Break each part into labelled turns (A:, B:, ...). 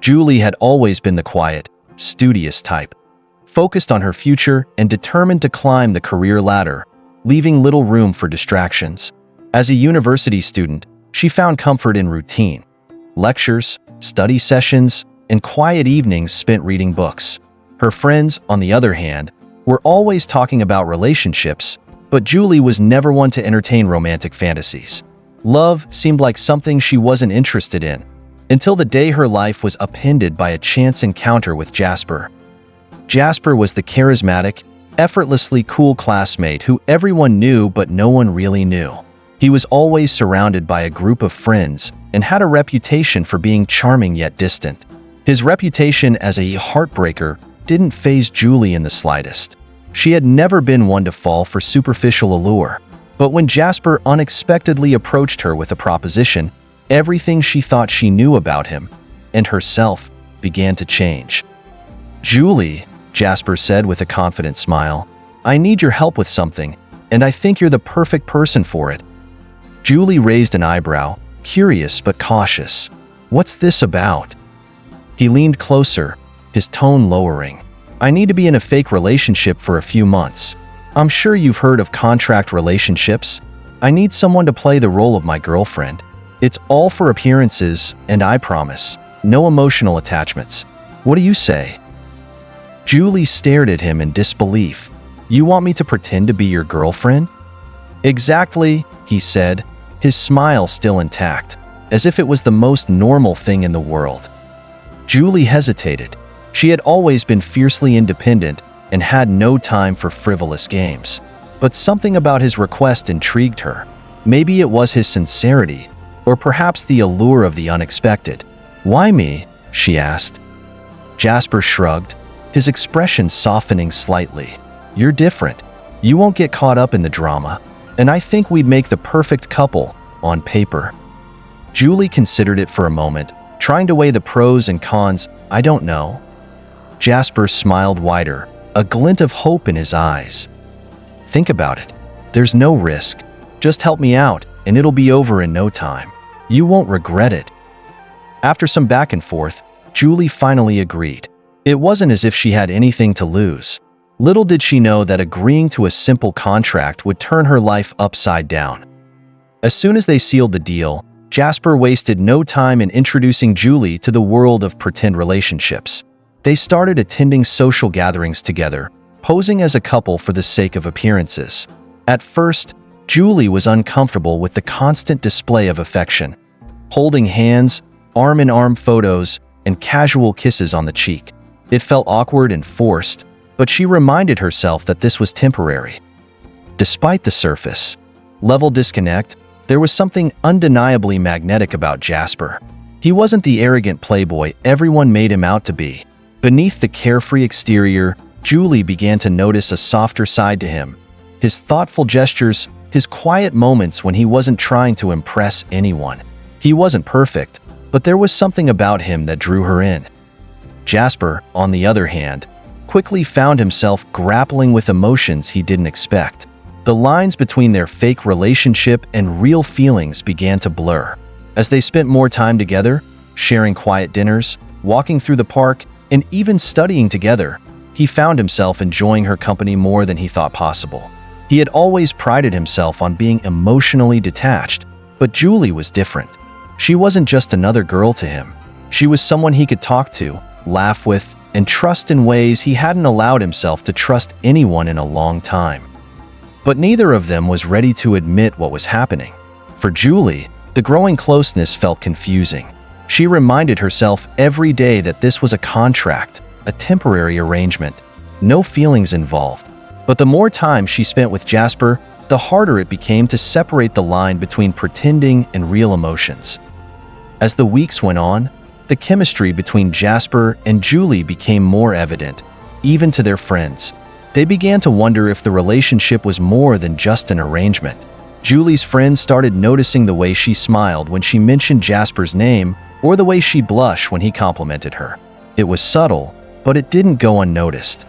A: Julie had always been the quiet, studious type, focused on her future and determined to climb the career ladder, leaving little room for distractions. As a university student, she found comfort in routine: lectures, study sessions, and quiet evenings spent reading books. Her friends, on the other hand, were always talking about relationships, but Julie was never one to entertain romantic fantasies. Love seemed like something she wasn't interested in, until the day her life was upended by a chance encounter with Jasper. Jasper was the charismatic, effortlessly cool classmate who everyone knew but no one really knew. He was always surrounded by a group of friends and had a reputation for being charming yet distant. His reputation as a heartbreaker didn't faze Julie in the slightest. She had never been one to fall for superficial allure, but when Jasper unexpectedly approached her with a proposition, everything she thought she knew about him and herself began to change. "Julie," Jasper said with a confident smile, "I need your help with something, and I think you're the perfect person for it." Julie raised an eyebrow, curious but cautious. "What's this about?" He leaned closer, his tone lowering. "I need to be in a fake relationship for a few months. I'm sure you've heard of contract relationships. I need someone to play the role of my girlfriend. It's all for appearances, and I promise, no emotional attachments. What do you say?" Julie stared at him in disbelief. "You want me to pretend to be your girlfriend?" "Exactly," he said, his smile still intact, as if it was the most normal thing in the world. Julie hesitated. She had always been fiercely independent and had no time for frivolous games. But something about his request intrigued her. Maybe it was his sincerity, or perhaps the allure of the unexpected. "Why me?" she asked. Jasper shrugged, his expression softening slightly. "You're different. You won't get caught up in the drama, and I think we'd make the perfect couple, on paper." Julie considered it for a moment, trying to weigh the pros and cons. "I don't know." Jasper smiled wider, a glint of hope in his eyes. "Think about it. There's no risk. Just help me out, and it'll be over in no time. You won't regret it." After some back and forth, Julie finally agreed. It wasn't as if she had anything to lose. Little did she know that agreeing to a simple contract would turn her life upside down. As soon as they sealed the deal, Jasper wasted no time in introducing Julie to the world of pretend relationships. They started attending social gatherings together, posing as a couple for the sake of appearances. At first, Julie was uncomfortable with the constant display of affection. Holding hands, arm-in-arm photos, and casual kisses on the cheek. It felt awkward and forced, but she reminded herself that this was temporary. Despite the surface level disconnect, there was something undeniably magnetic about Jasper. He wasn't the arrogant playboy everyone made him out to be. Beneath the carefree exterior, Julie began to notice a softer side to him. His thoughtful gestures, his quiet moments when he wasn't trying to impress anyone. He wasn't perfect, but there was something about him that drew her in. Jasper, on the other hand, quickly found himself grappling with emotions he didn't expect. The lines between their fake relationship and real feelings began to blur. As they spent more time together, sharing quiet dinners, walking through the park, and even studying together, he found himself enjoying her company more than he thought possible. He had always prided himself on being emotionally detached, but Julie was different. She wasn't just another girl to him. She was someone he could talk to, laugh with, and trust in ways he hadn't allowed himself to trust anyone in a long time. But neither of them was ready to admit what was happening. For Julie, the growing closeness felt confusing. She reminded herself every day that this was a contract, a temporary arrangement, no feelings involved. But the more time she spent with Jasper, the harder it became to separate the line between pretending and real emotions. As the weeks went on, the chemistry between Jasper and Julie became more evident, even to their friends. They began to wonder if the relationship was more than just an arrangement. Julie's friends started noticing the way she smiled when she mentioned Jasper's name, or the way she blushed when he complimented her. It was subtle, but it didn't go unnoticed.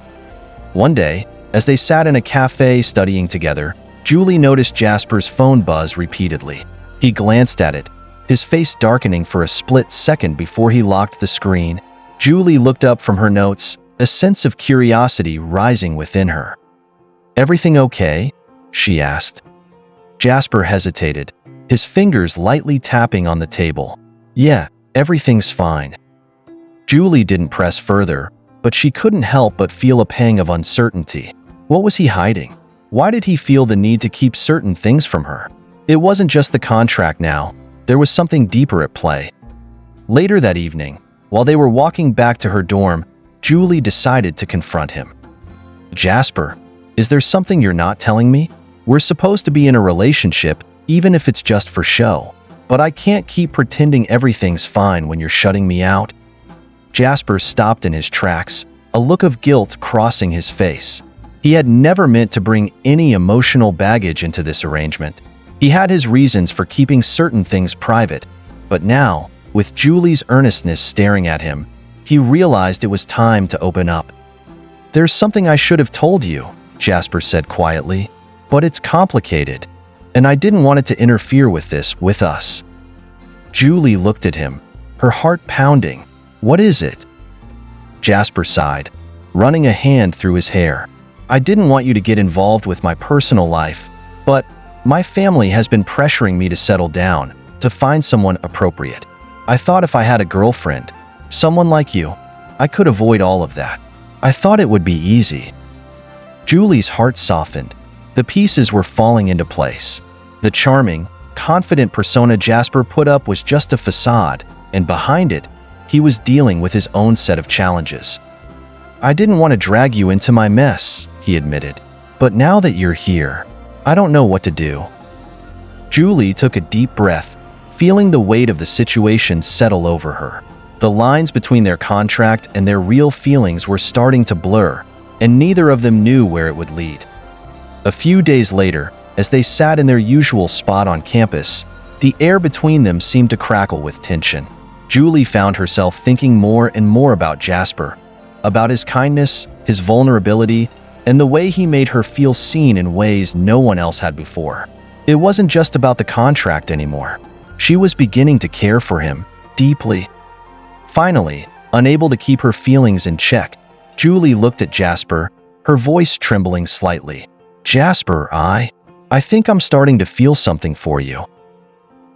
A: One day, as they sat in a cafe studying together, Julie noticed Jasper's phone buzz repeatedly. He glanced at it, his face darkening for a split second before he locked the screen. Julie looked up from her notes, a sense of curiosity rising within her. "Everything okay?" she asked. Jasper hesitated, his fingers lightly tapping on the table. "Yeah, everything's fine." Julie didn't press further, but she couldn't help but feel a pang of uncertainty. What was he hiding? Why did he feel the need to keep certain things from her? It wasn't just the contract now. There was something deeper at play. Later that evening, while they were walking back to her dorm, Julie decided to confront him. "Jasper, is there something you're not telling me? We're supposed to be in a relationship, even if it's just for show. But I can't keep pretending everything's fine when you're shutting me out." Jasper stopped in his tracks, a look of guilt crossing his face. He had never meant to bring any emotional baggage into this arrangement. He had his reasons for keeping certain things private, but now, with Julie's earnestness staring at him, he realized it was time to open up. "There's something I should have told you," Jasper said quietly, "but it's complicated, and I didn't want it to interfere with us." Julie looked at him, her heart pounding. "What is it?" Jasper sighed, running a hand through his hair. "I didn't want you to get involved with my personal life, but my family has been pressuring me to settle down, to find someone appropriate. I thought if I had a girlfriend, someone like you, I could avoid all of that. I thought it would be easy." Julie's heart softened. The pieces were falling into place. The charming, confident persona Jasper put up was just a facade, and behind it, he was dealing with his own set of challenges. "I didn't want to drag you into my mess," he admitted, "but now that you're here, I don't know what to do." Julie took a deep breath, feeling the weight of the situation settle over her. The lines between their contract and their real feelings were starting to blur, and neither of them knew where it would lead. A few days later, as they sat in their usual spot on campus, the air between them seemed to crackle with tension. Julie found herself thinking more and more about Jasper, about his kindness, his vulnerability, and the way he made her feel seen in ways no one else had before. It wasn't just about the contract anymore. She was beginning to care for him, deeply. Finally, unable to keep her feelings in check, Julie looked at Jasper, her voice trembling slightly. "Jasper, I think I'm starting to feel something for you."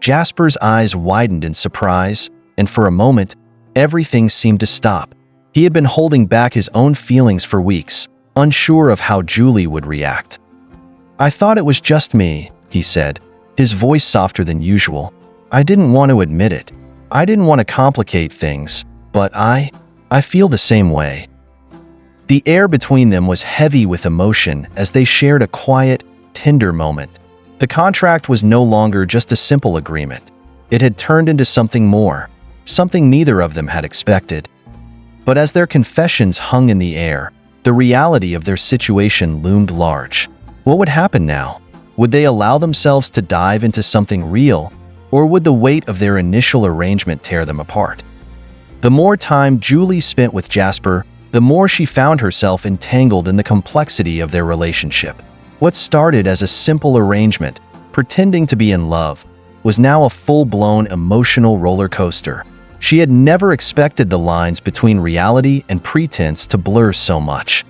A: Jasper's eyes widened in surprise, and for a moment, everything seemed to stop. He had been holding back his own feelings for weeks, unsure of how Julie would react. "I thought it was just me," he said, his voice softer than usual. "I didn't want to admit it. I didn't want to complicate things, but I feel the same way." The air between them was heavy with emotion as they shared a quiet, tender moment. The contract was no longer just a simple agreement. It had turned into something more, something neither of them had expected. But as their confessions hung in the air, the reality of their situation loomed large. What would happen now? Would they allow themselves to dive into something real, or would the weight of their initial arrangement tear them apart? The more time Julie spent with Jasper, the more she found herself entangled in the complexity of their relationship. What started as a simple arrangement, pretending to be in love, was now a full-blown emotional roller coaster. She had never expected the lines between reality and pretense to blur so much.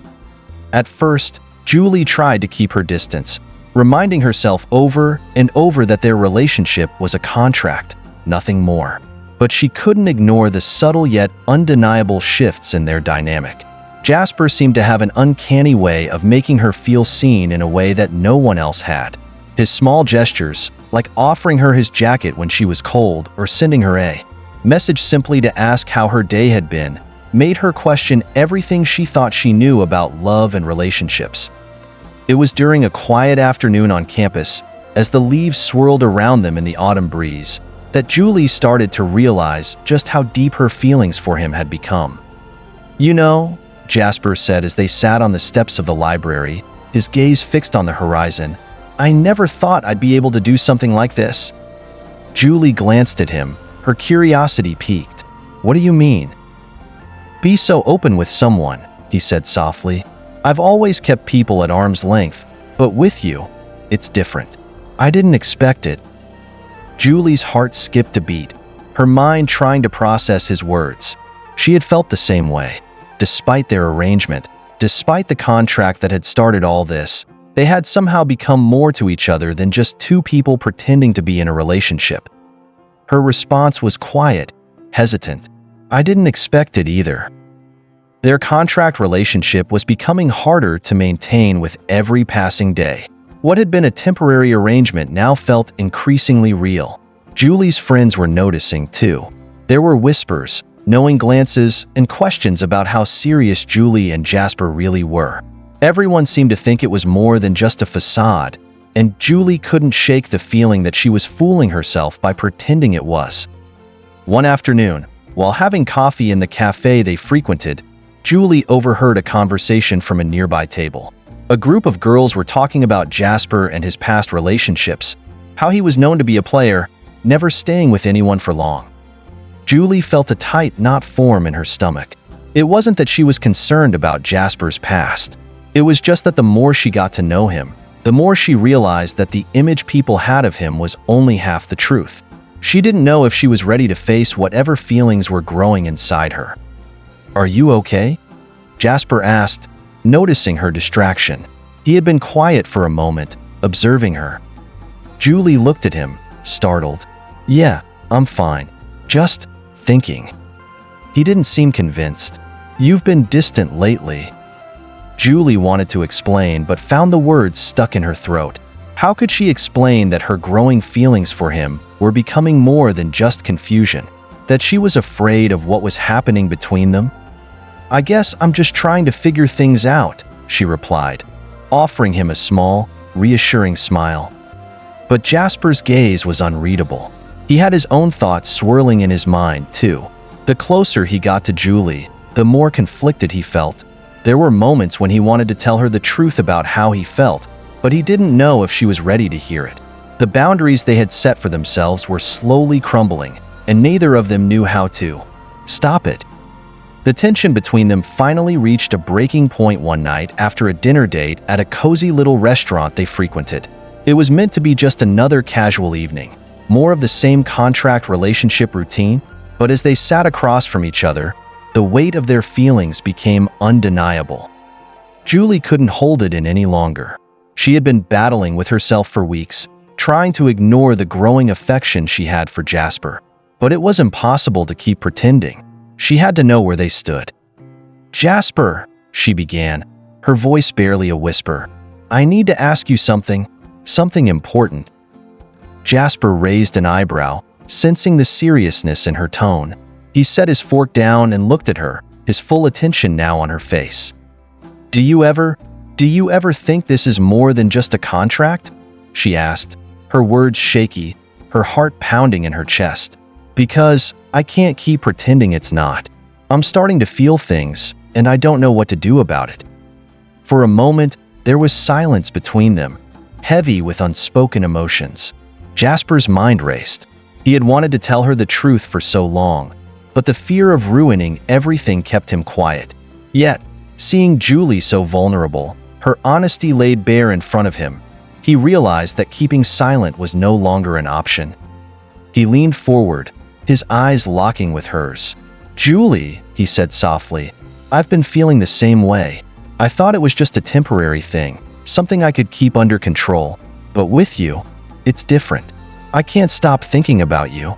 A: At first, Julie tried to keep her distance, reminding herself over and over that their relationship was a contract, nothing more. But she couldn't ignore the subtle yet undeniable shifts in their dynamic. Jasper seemed to have an uncanny way of making her feel seen in a way that no one else had. His small gestures, like offering her his jacket when she was cold or sending her a message simply to ask how her day had been, made her question everything she thought she knew about love and relationships. It was during a quiet afternoon on campus, as the leaves swirled around them in the autumn breeze, that Julie started to realize just how deep her feelings for him had become. "You know," Jasper said as they sat on the steps of the library, his gaze fixed on the horizon, "I never thought I'd be able to do something like this." Julie glanced at him, her curiosity piqued. "What do you mean?" "Be so open with someone," he said softly. "I've always kept people at arm's length, but with you, it's different. I didn't expect it." Julie's heart skipped a beat, her mind trying to process his words. She had felt the same way. Despite their arrangement, despite the contract that had started all this, they had somehow become more to each other than just two people pretending to be in a relationship. Her response was quiet, hesitant. I didn't expect it either. Their contract relationship was becoming harder to maintain with every passing day. What had been a temporary arrangement now felt increasingly real. Julie's friends were noticing too. There were whispers, knowing glances, and questions about how serious Julie and Jasper really were. Everyone seemed to think it was more than just a facade, and Julie couldn't shake the feeling that she was fooling herself by pretending it was. One afternoon, while having coffee in the cafe they frequented, Julie overheard a conversation from a nearby table. A group of girls were talking about Jasper and his past relationships, how he was known to be a player, never staying with anyone for long. Julie felt a tight knot form in her stomach. It wasn't that she was concerned about Jasper's past. It was just that the more she got to know him, the more she realized that the image people had of him was only half the truth. She didn't know if she was ready to face whatever feelings were growing inside her. "Are you okay?" Jasper asked, noticing her distraction. He had been quiet for a moment, observing her. Julie looked at him, startled. "Yeah, I'm fine. Just thinking." He didn't seem convinced. "You've been distant lately." Julie wanted to explain, but found the words stuck in her throat. How could she explain that her growing feelings for him were becoming more than just confusion? That she was afraid of what was happening between them? "I guess I'm just trying to figure things out," she replied, offering him a small, reassuring smile. But Jasper's gaze was unreadable. He had his own thoughts swirling in his mind, too. The closer he got to Julie, the more conflicted he felt. There were moments when he wanted to tell her the truth about how he felt, but he didn't know if she was ready to hear it. The boundaries they had set for themselves were slowly crumbling, and neither of them knew how to stop it. The tension between them finally reached a breaking point one night after a dinner date at a cozy little restaurant they frequented. It was meant to be just another casual evening, more of the same contract relationship routine, but as they sat across from each other, the weight of their feelings became undeniable. Julie couldn't hold it in any longer. She had been battling with herself for weeks, trying to ignore the growing affection she had for Jasper. But it was impossible to keep pretending. She had to know where they stood. "Jasper," she began, her voice barely a whisper. "I need to ask you something important." Jasper raised an eyebrow, sensing the seriousness in her tone. He set his fork down and looked at her, his full attention now on her face. Do you ever think this is more than just a contract?" she asked, her words shaky, her heart pounding in her chest. "Because I can't keep pretending it's not. I'm starting to feel things, and I don't know what to do about it." For a moment, there was silence between them, heavy with unspoken emotions. Jasper's mind raced. He had wanted to tell her the truth for so long, but the fear of ruining everything kept him quiet. Yet, seeing Julie so vulnerable, her honesty laid bare in front of him, he realized that keeping silent was no longer an option. He leaned forward, his eyes locking with hers. "Julie," he said softly, "I've been feeling the same way. I thought it was just a temporary thing, something I could keep under control. But with you, it's different. I can't stop thinking about you."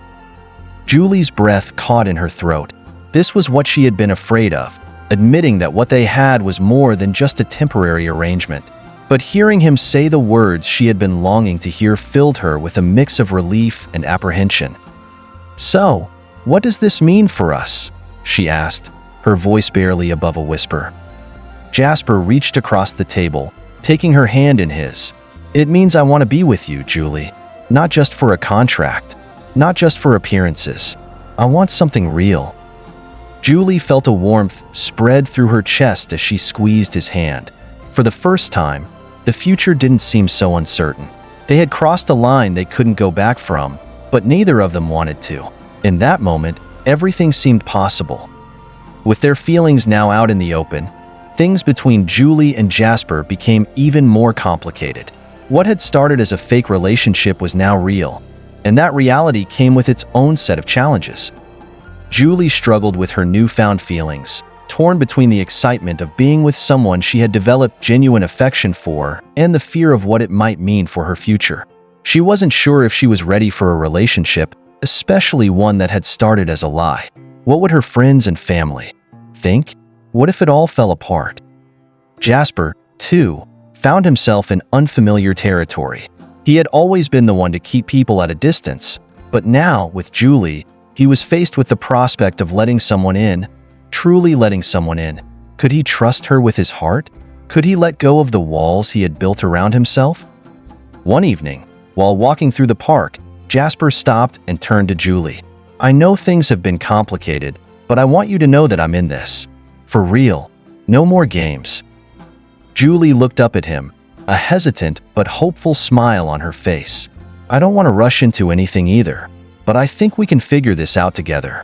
A: Julie's breath caught in her throat. This was what she had been afraid of, admitting that what they had was more than just a temporary arrangement. But hearing him say the words she had been longing to hear filled her with a mix of relief and apprehension. "So, what does this mean for us?" she asked, her voice barely above a whisper. Jasper reached across the table, taking her hand in his. "It means I want to be with you, Julie. Not just for a contract, not just for appearances. I want something real." Julie felt a warmth spread through her chest as she squeezed his hand. For the first time, the future didn't seem so uncertain. They had crossed a line they couldn't go back from, but neither of them wanted to. In that moment, everything seemed possible. With their feelings now out in the open, things between Julie and Jasper became even more complicated. What had started as a fake relationship was now real. and that reality came with its own set of challenges. Julie struggled with her newfound feelings, torn between the excitement of being with someone she had developed genuine affection for and the fear of what it might mean for her future. She wasn't sure if she was ready for a relationship, especially one that had started as a lie. What would her friends and family think? What if it all fell apart? Jasper, too, found himself in unfamiliar territory. He had always been the one to keep people at a distance, but now, with Julie, he was faced with the prospect of letting someone in, truly letting someone in. Could he trust her with his heart? Could he let go of the walls he had built around himself? One evening, while walking through the park, Jasper stopped and turned to Julie. "I know things have been complicated, but I want you to know that I'm in this. For real. No more games." Julie looked up at him, a hesitant but hopeful smile on her face. "I don't want to rush into anything either, but I think we can figure this out together."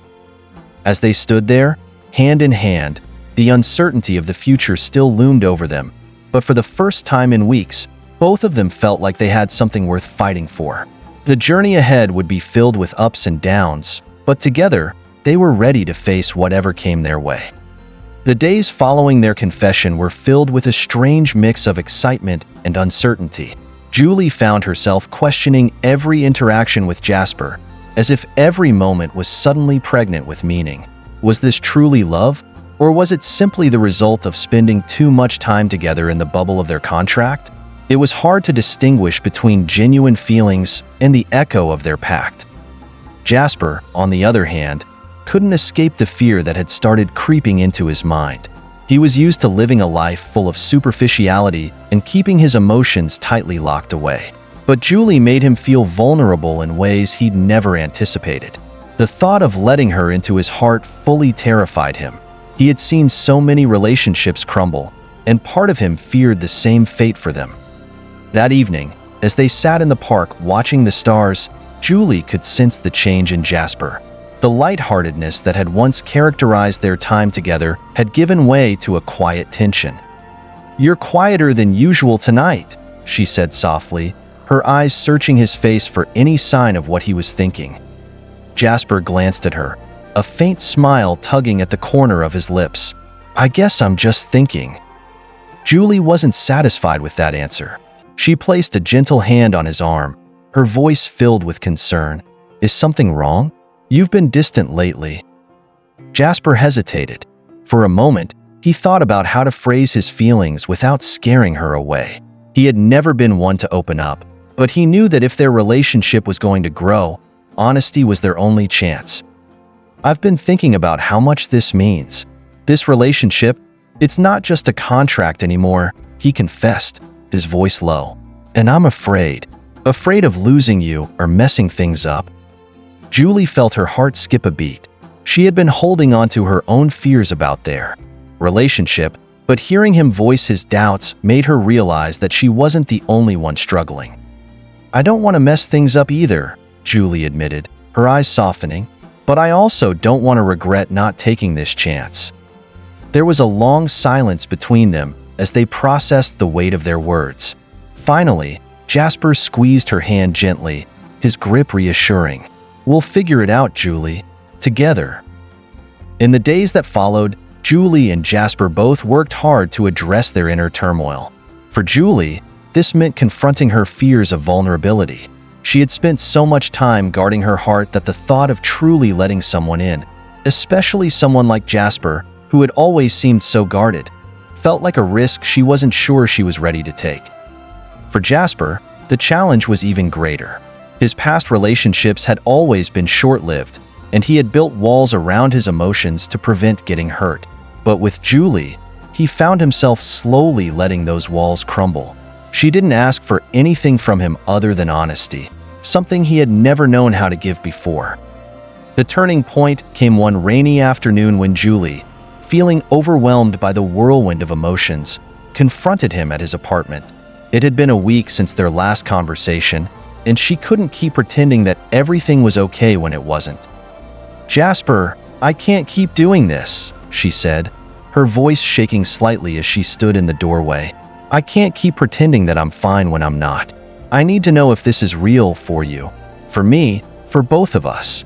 A: As they stood there, hand in hand, the uncertainty of the future still loomed over them, but for the first time in weeks, both of them felt like they had something worth fighting for. The journey ahead would be filled with ups and downs, but together, they were ready to face whatever came their way. The days following their confession were filled with a strange mix of excitement and uncertainty. Julie found herself questioning every interaction with Jasper, as if every moment was suddenly pregnant with meaning. Was this truly love, or was it simply the result of spending too much time together in the bubble of their contract? It was hard to distinguish between genuine feelings and the echo of their pact. Jasper, on the other hand, couldn't escape the fear that had started creeping into his mind. He was used to living a life full of superficiality and keeping his emotions tightly locked away. But Julie made him feel vulnerable in ways he'd never anticipated. The thought of letting her into his heart fully terrified him. He had seen so many relationships crumble, and part of him feared the same fate for them. That evening, as they sat in the park watching the stars, Julie could sense the change in Jasper. The lightheartedness that had once characterized their time together had given way to a quiet tension. "You're quieter than usual tonight," she said softly, her eyes searching his face for any sign of what he was thinking. Jasper glanced at her, a faint smile tugging at the corner of his lips. "I guess I'm just thinking." Julie wasn't satisfied with that answer. She placed a gentle hand on his arm, her voice filled with concern. "Is something wrong? You've been distant lately." Jasper hesitated. For a moment, he thought about how to phrase his feelings without scaring her away. He had never been one to open up, but he knew that if their relationship was going to grow, honesty was their only chance. "I've been thinking about how much this means. This relationship, it's not just a contract anymore," he confessed, his voice low. "And I'm afraid of losing you or messing things up." Julie felt her heart skip a beat. She had been holding on to her own fears about their relationship, but hearing him voice his doubts made her realize that she wasn't the only one struggling. "I don't want to mess things up either," Julie admitted, her eyes softening, "but I also don't want to regret not taking this chance." There was a long silence between them as they processed the weight of their words. Finally, Jasper squeezed her hand gently, his grip reassuring. "We'll figure it out, Julie. Together." In the days that followed, Julie and Jasper both worked hard to address their inner turmoil. For Julie, this meant confronting her fears of vulnerability. She had spent so much time guarding her heart that the thought of truly letting someone in, especially someone like Jasper, who had always seemed so guarded, felt like a risk she wasn't sure she was ready to take. For Jasper, the challenge was even greater. His past relationships had always been short-lived, and he had built walls around his emotions to prevent getting hurt. But with Julie, he found himself slowly letting those walls crumble. She didn't ask for anything from him other than honesty, something he had never known how to give before. The turning point came one rainy afternoon when Julie, feeling overwhelmed by the whirlwind of emotions, confronted him at his apartment. It had been a week since their last conversation, and she couldn't keep pretending that everything was okay when it wasn't. "Jasper, I can't keep doing this," she said, her voice shaking slightly as she stood in the doorway. "I can't keep pretending that I'm fine when I'm not. I need to know if this is real for you. for me, for both of us."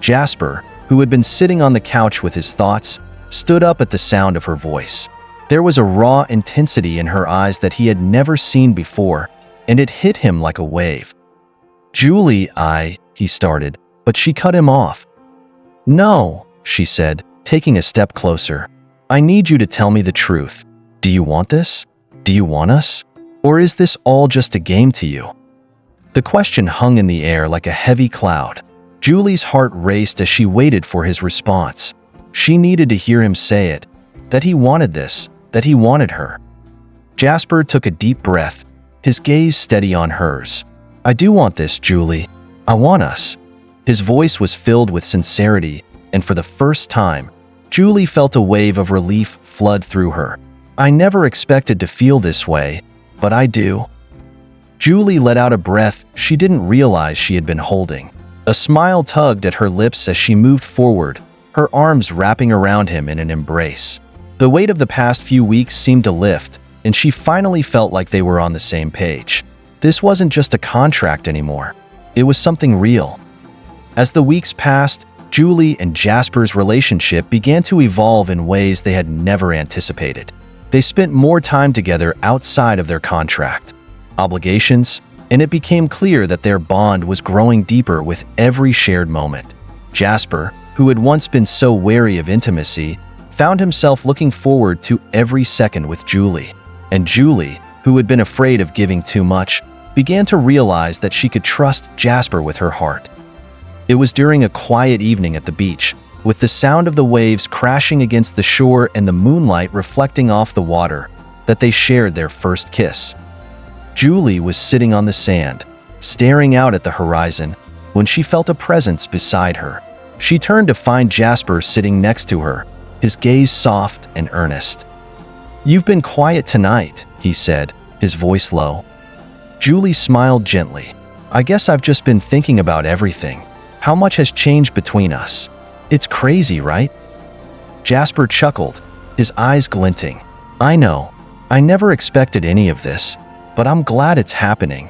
A: Jasper, who had been sitting on the couch with his thoughts, stood up at the sound of her voice. There was a raw intensity in her eyes that he had never seen before, and it hit him like a wave. "Julie, he started, but she cut him off. "No," she said, taking a step closer. "I need you to tell me the truth. Do you want this? Do you want us? Or is this all just a game to you?" The question hung in the air like a heavy cloud. Julie's heart raced as she waited for his response. She needed to hear him say it, that he wanted this, that he wanted her. Jasper took a deep breath, his gaze steady on hers. "I do want this, Julie. I want us." His voice was filled with sincerity, and for the first time, Julie felt a wave of relief flood through her. "I never expected to feel this way, but I do." Julie let out a breath she didn't realize she had been holding. A smile tugged at her lips as she moved forward, her arms wrapping around him in an embrace. The weight of the past few weeks seemed to lift, and she finally felt like they were on the same page. This wasn't just a contract anymore. It was something real. As the weeks passed, Julie and Jasper's relationship began to evolve in ways they had never anticipated. They spent more time together outside of their contract obligations, and it became clear that their bond was growing deeper with every shared moment. Jasper, who had once been so wary of intimacy, found himself looking forward to every second with Julie. And Julie, who had been afraid of giving too much, began to realize that she could trust Jasper with her heart. It was during a quiet evening at the beach, with the sound of the waves crashing against the shore and the moonlight reflecting off the water, that they shared their first kiss. Julie was sitting on the sand, staring out at the horizon, when she felt a presence beside her. She turned to find Jasper sitting next to her, his gaze soft and earnest. "You've been quiet tonight," he said, his voice low. Julie smiled gently. "I guess I've just been thinking about everything. How much has changed between us. It's crazy, right?" Jasper chuckled, his eyes glinting. "I know. I never expected any of this, but I'm glad it's happening."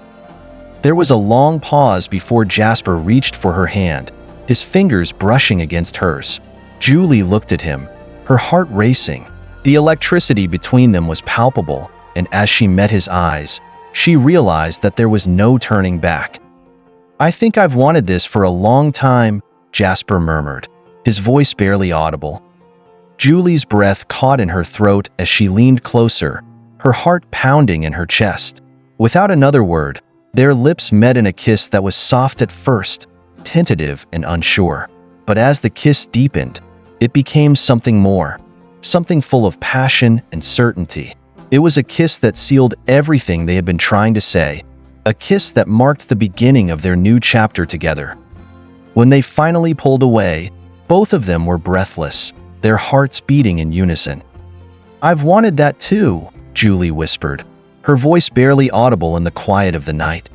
A: There was a long pause before Jasper reached for her hand, his fingers brushing against hers. Julie looked at him, her heart racing. The electricity between them was palpable, and as she met his eyes, she realized that there was no turning back. "I think I've wanted this for a long time," Jasper murmured, his voice barely audible. Julie's breath caught in her throat as she leaned closer, her heart pounding in her chest. Without another word, their lips met in a kiss that was soft at first, tentative and unsure. But as the kiss deepened, it became something more, something full of passion and certainty. It was a kiss that sealed everything they had been trying to say, a kiss that marked the beginning of their new chapter together. When they finally pulled away, both of them were breathless, their hearts beating in unison. "I've wanted that too," Julie whispered, her voice barely audible in the quiet of the night.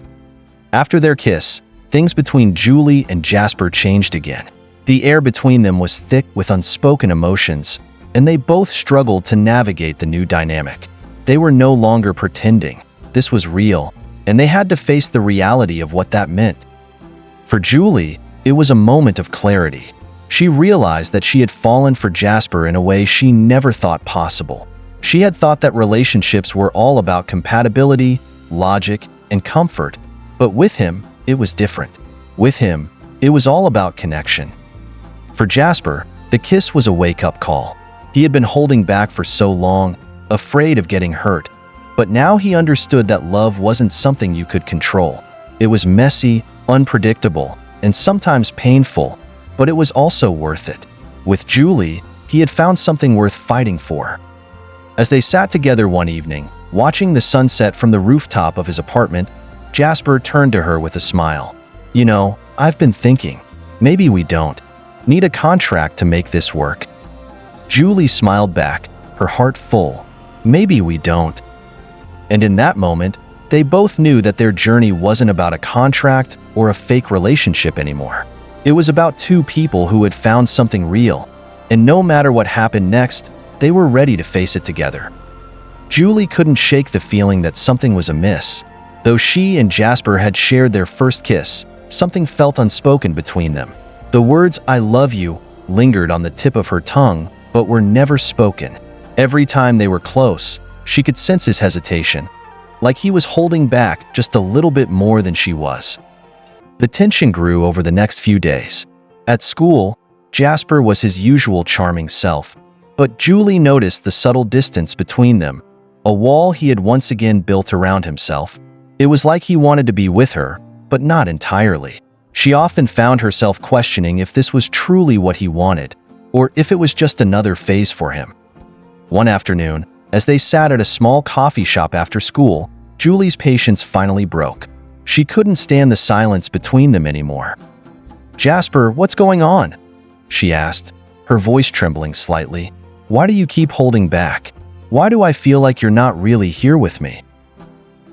A: After their kiss, things between Julie and Jasper changed again. The air between them was thick with unspoken emotions, and they both struggled to navigate the new dynamic. They were no longer pretending. This was real, and they had to face the reality of what that meant. For Julie, it was a moment of clarity. She realized that she had fallen for Jasper in a way she never thought possible. She had thought that relationships were all about compatibility, logic, and comfort, but with him, it was different. With him, it was all about connection. For Jasper, the kiss was a wake-up call. He had been holding back for so long, afraid of getting hurt, but now he understood that love wasn't something you could control. It was messy, unpredictable, and sometimes painful, but it was also worth it. With Julie, he had found something worth fighting for. As they sat together one evening, watching the sunset from the rooftop of his apartment, Jasper turned to her with a smile. "You know, I've been thinking, maybe we don't need a contract to make this work." Julie smiled back, her heart full. "Maybe we don't." And in that moment, they both knew that their journey wasn't about a contract or a fake relationship anymore. It was about two people who had found something real, and no matter what happened next, they were ready to face it together. Julie couldn't shake the feeling that something was amiss. Though she and Jasper had shared their first kiss, something felt unspoken between them. The words "I love you" lingered on the tip of her tongue, but were never spoken. Every time they were close, she could sense his hesitation, like he was holding back just a little bit more than she was. The tension grew over the next few days. At school, Jasper was his usual charming self, but Julie noticed the subtle distance between them, a wall he had once again built around himself. It was like he wanted to be with her, but not entirely. She often found herself questioning if this was truly what he wanted, or if it was just another phase for him. One afternoon, as they sat at a small coffee shop after school, Julie's patience finally broke. She couldn't stand the silence between them anymore. "Jasper, what's going on?" she asked, her voice trembling slightly. "Why do you keep holding back? Why do I feel like you're not really here with me?"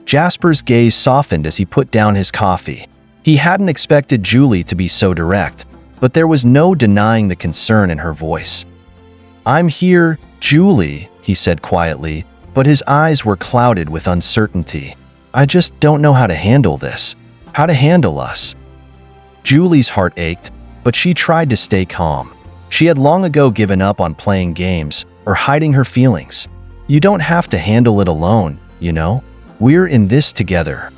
A: Jasper's gaze softened as he put down his coffee. He hadn't expected Julie to be so direct, but there was no denying the concern in her voice. "I'm here, Julie," he said quietly, but his eyes were clouded with uncertainty. "I just don't know how to handle this. How to handle us." Julie's heart ached, but she tried to stay calm. She had long ago given up on playing games or hiding her feelings. "You don't have to handle it alone, you know? We're in this together."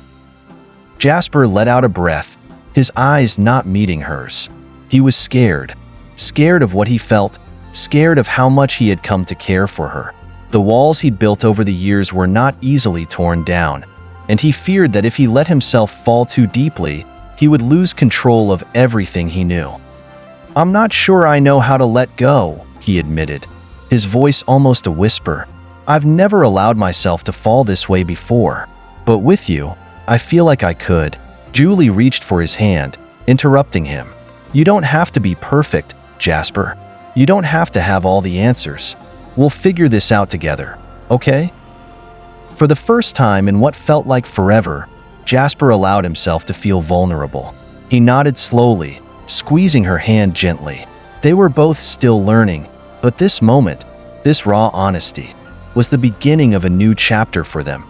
A: Jasper let out a breath, his eyes not meeting hers. He was scared. Scared of what he felt, scared of how much he had come to care for her. The walls he'd built over the years were not easily torn down, and he feared that if he let himself fall too deeply, he would lose control of everything he knew. "I'm not sure I know how to let go," he admitted, his voice almost a whisper. "I've never allowed myself to fall this way before, but with you, I feel like I could." Julie reached for his hand, interrupting him. "You don't have to be perfect, Jasper. You don't have to have all the answers. We'll figure this out together, okay?" For the first time in what felt like forever, Jasper allowed himself to feel vulnerable. He nodded slowly, squeezing her hand gently. They were both still learning, but this moment, this raw honesty, was the beginning of a new chapter for them.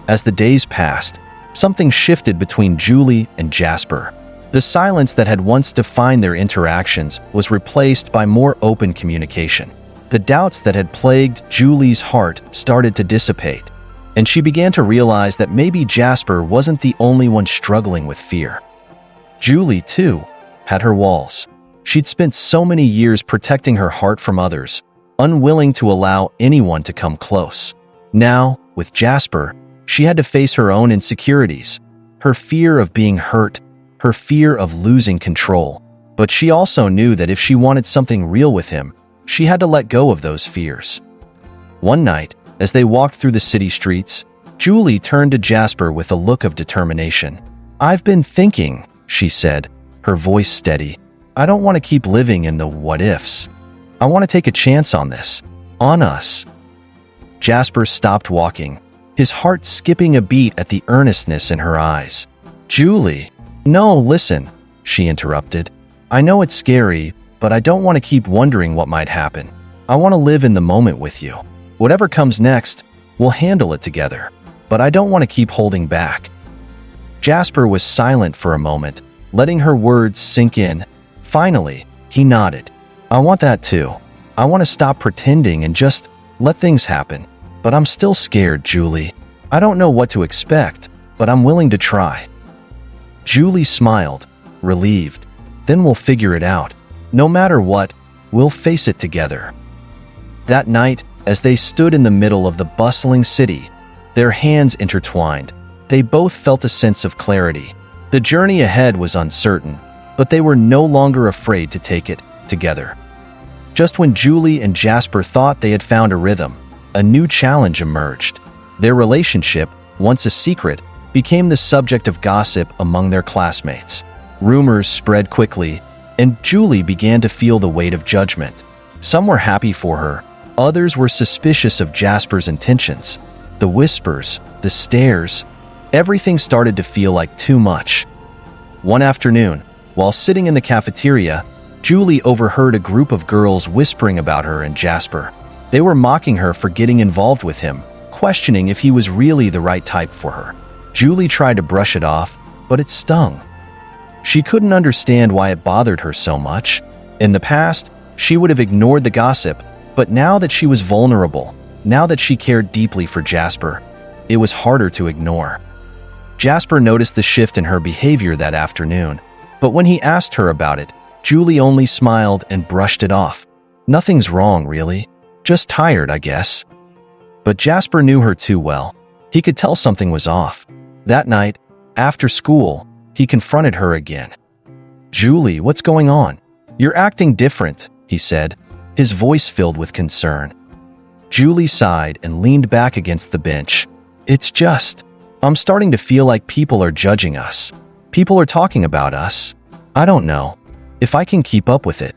A: As the days passed, something shifted between Julie and Jasper. The silence that had once defined their interactions was replaced by more open communication. The doubts that had plagued Julie's heart started to dissipate, and she began to realize that maybe Jasper wasn't the only one struggling with fear. Julie, too, had her walls. She'd spent so many years protecting her heart from others, unwilling to allow anyone to come close. Now, with Jasper, she had to face her own insecurities, her fear of being hurt, her fear of losing control. But she also knew that if she wanted something real with him, she had to let go of those fears. One night, as they walked through the city streets, Julie turned to Jasper with a look of determination. "I've been thinking," she said, her voice steady. "I don't want to keep living in the what-ifs. I want to take a chance on this, on us." Jasper stopped walking, his heart skipping a beat at the earnestness in her eyes. "Julie." "No, listen," she interrupted. "I know it's scary, but I don't want to keep wondering what might happen. I want to live in the moment with you. Whatever comes next, we'll handle it together, but I don't want to keep holding back." Jasper was silent for a moment, letting her words sink in. Finally, he nodded. "I want that too. I want to stop pretending and just let things happen. But I'm still scared, Julie. I don't know what to expect, but I'm willing to try." Julie smiled, relieved. "Then we'll figure it out. No matter what, we'll face it together." That night, as they stood in the middle of the bustling city, their hands intertwined, they both felt a sense of clarity. The journey ahead was uncertain, but they were no longer afraid to take it together. Just when Julie and Jasper thought they had found a rhythm, a new challenge emerged. Their relationship, once a secret, became the subject of gossip among their classmates. Rumors spread quickly, and Julie began to feel the weight of judgment. Some were happy for her, others were suspicious of Jasper's intentions. The whispers, the stares, everything started to feel like too much. One afternoon, while sitting in the cafeteria, Julie overheard a group of girls whispering about her and Jasper. They were mocking her for getting involved with him, questioning if he was really the right type for her. Julie tried to brush it off, but it stung. She couldn't understand why it bothered her so much. In the past, she would have ignored the gossip, but now that she was vulnerable, now that she cared deeply for Jasper, it was harder to ignore. Jasper noticed the shift in her behavior that afternoon, but when he asked her about it, Julie only smiled and brushed it off. Nothing's wrong, really. Just tired, I guess. But Jasper knew her too well. He could tell something was off. That night, after school, he confronted her again. "Julie, what's going on? You're acting different," he said, his voice filled with concern. Julie sighed and leaned back against the bench. I'm starting to feel like people are judging us. People are talking about us. I don't know if I can keep up with it."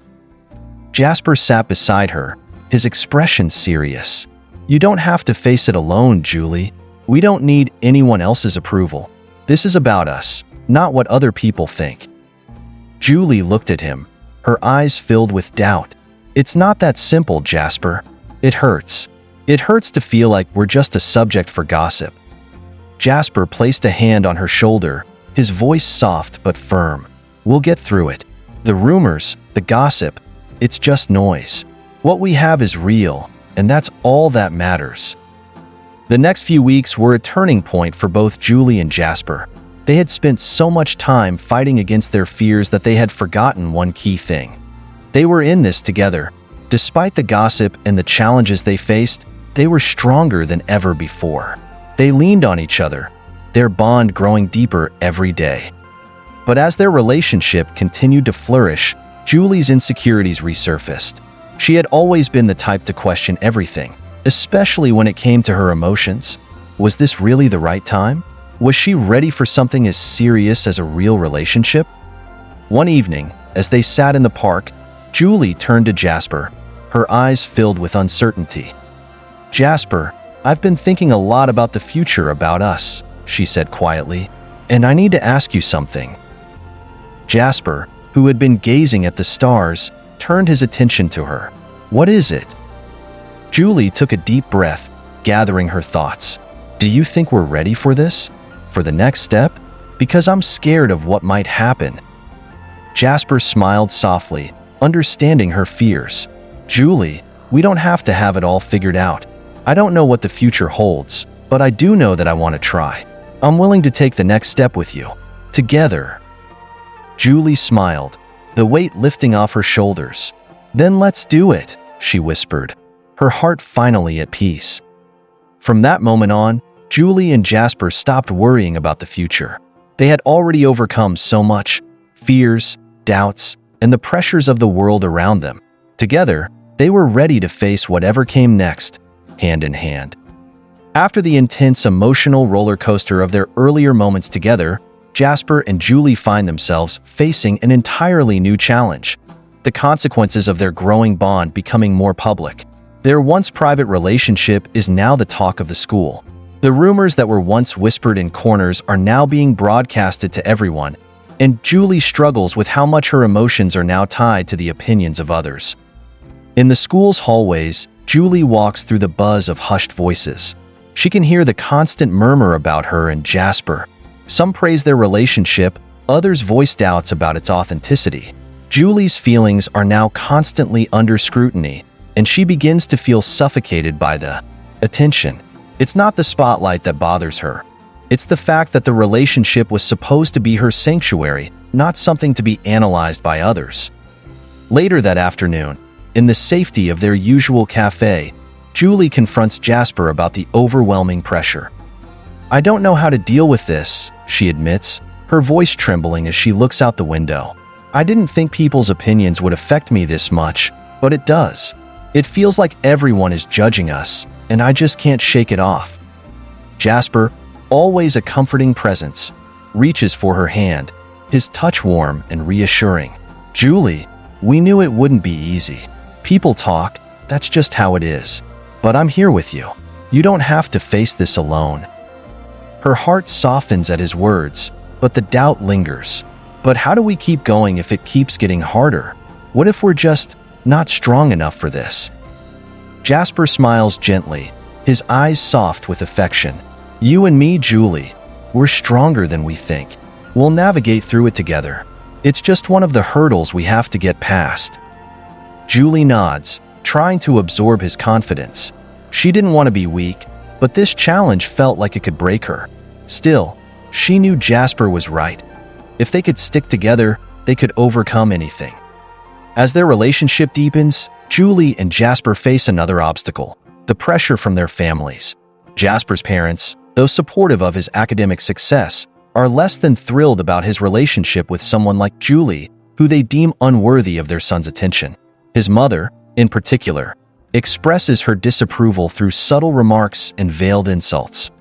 A: Jasper sat beside her, his expression serious. "You don't have to face it alone, Julie. We don't need anyone else's approval. This is about us, not what other people think." Julie looked at him, her eyes filled with doubt. "It's not that simple, Jasper. It hurts. It hurts to feel like we're just a subject for gossip." Jasper placed a hand on her shoulder, his voice soft but firm. "We'll get through it. The rumors, the gossip, it's just noise. What we have is real, and that's all that matters." The next few weeks were a turning point for both Julie and Jasper. They had spent so much time fighting against their fears that they had forgotten one key thing. They were in this together. Despite the gossip and the challenges they faced, they were stronger than ever before. They leaned on each other, their bond growing deeper every day. But as their relationship continued to flourish, Julie's insecurities resurfaced. She had always been the type to question everything, especially when it came to her emotions. Was this really the right time? Was she ready for something as serious as a real relationship? One evening, as they sat in the park, Julie turned to Jasper, her eyes filled with uncertainty. "Jasper, I've been thinking a lot about the future, about us," she said quietly, "and I need to ask you something." Jasper, who had been gazing at the stars, turned his attention to her. "What is it?" Julie took a deep breath, gathering her thoughts. "Do you think we're ready for this? For the next step? Because I'm scared of what might happen." Jasper smiled softly, understanding her fears. "Julie, we don't have to have it all figured out. I don't know what the future holds, but I do know that I want to try. I'm willing to take the next step with you. Together." Julie smiled, the weight lifting off her shoulders. "Then let's do it," she whispered, her heart finally at peace. From that moment on, Julie and Jasper stopped worrying about the future. They had already overcome so much: fears, doubts, and the pressures of the world around them. Together, they were ready to face whatever came next, hand in hand. After the intense emotional roller coaster of their earlier moments together, Jasper and Julie find themselves facing an entirely new challenge: the consequences of their growing bond becoming more public. Their once private relationship is now the talk of the school. The rumors that were once whispered in corners are now being broadcasted to everyone, and Julie struggles with how much her emotions are now tied to the opinions of others. In the school's hallways, Julie walks through the buzz of hushed voices. She can hear the constant murmur about her and Jasper. Some praise their relationship, others voice doubts about its authenticity. Julie's feelings are now constantly under scrutiny, and she begins to feel suffocated by the attention. It's not the spotlight that bothers her. It's the fact that the relationship was supposed to be her sanctuary, not something to be analyzed by others. Later that afternoon, in the safety of their usual cafe, Julie confronts Jasper about the overwhelming pressure. "I don't know how to deal with this," she admits, her voice trembling as she looks out the window. "I didn't think people's opinions would affect me this much, but it does. It feels like everyone is judging us, and I just can't shake it off." Jasper, always a comforting presence, reaches for her hand, his touch warm and reassuring. "Julie, we knew it wouldn't be easy. People talk, that's just how it is. But I'm here with you. You don't have to face this alone." Her heart softens at his words, but the doubt lingers. But how do we keep going if it keeps getting harder? What if we're just not strong enough for this? Jasper smiles gently, his eyes soft with affection. "You and me, Julie, we're stronger than we think. We'll navigate through it together. It's just one of the hurdles we have to get past." Julie nods, trying to absorb his confidence. She didn't want to be weak, but this challenge felt like it could break her. Still, she knew Jasper was right. If they could stick together, they could overcome anything. As their relationship deepens, Julie and Jasper face another obstacle: the pressure from their families. Jasper's parents, though supportive of his academic success, are less than thrilled about his relationship with someone like Julie, who they deem unworthy of their son's attention. His mother, in particular, expresses her disapproval through subtle remarks and veiled insults.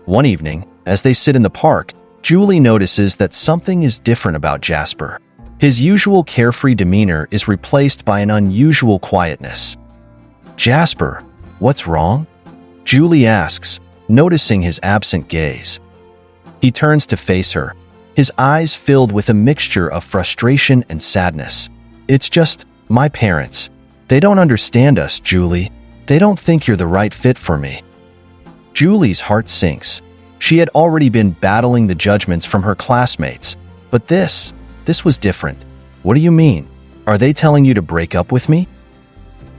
A: One evening, as they sit in the park, Julie notices that something is different about Jasper. His usual carefree demeanor is replaced by an unusual quietness. "Jasper, what's wrong?" Julie asks, noticing his absent gaze. He turns to face her, his eyes filled with a mixture of frustration and sadness. "It's just my parents. They don't understand us, Julie. They don't think you're the right fit for me." Julie's heart sinks. She had already been battling the judgments from her classmates, but this was different. "What do you mean? Are they telling you to break up with me?"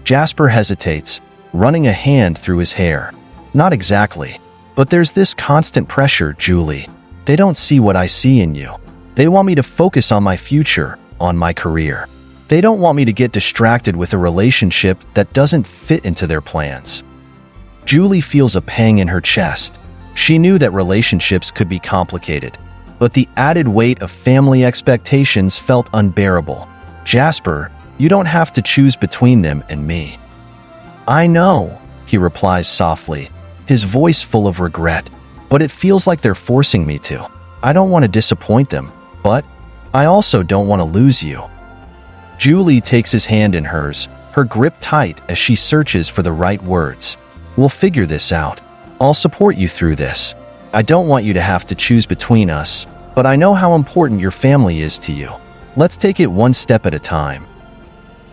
A: Jasper hesitates, running a hand through his hair. "Not exactly, but there's this constant pressure, Julie. They don't see what I see in you. They want me to focus on my future, on my career. They don't want me to get distracted with a relationship that doesn't fit into their plans." Julie feels a pang in her chest. She knew that relationships could be complicated, but the added weight of family expectations felt unbearable. "Jasper, you don't have to choose between them and me." "I know," he replies softly, his voice full of regret, "but it feels like they're forcing me to. I don't want to disappoint them, but I also don't want to lose you." Julie takes his hand in hers, her grip tight as she searches for the right words. "We'll figure this out. I'll support you through this. I don't want you to have to choose between us, but I know how important your family is to you. Let's take it one step at a time."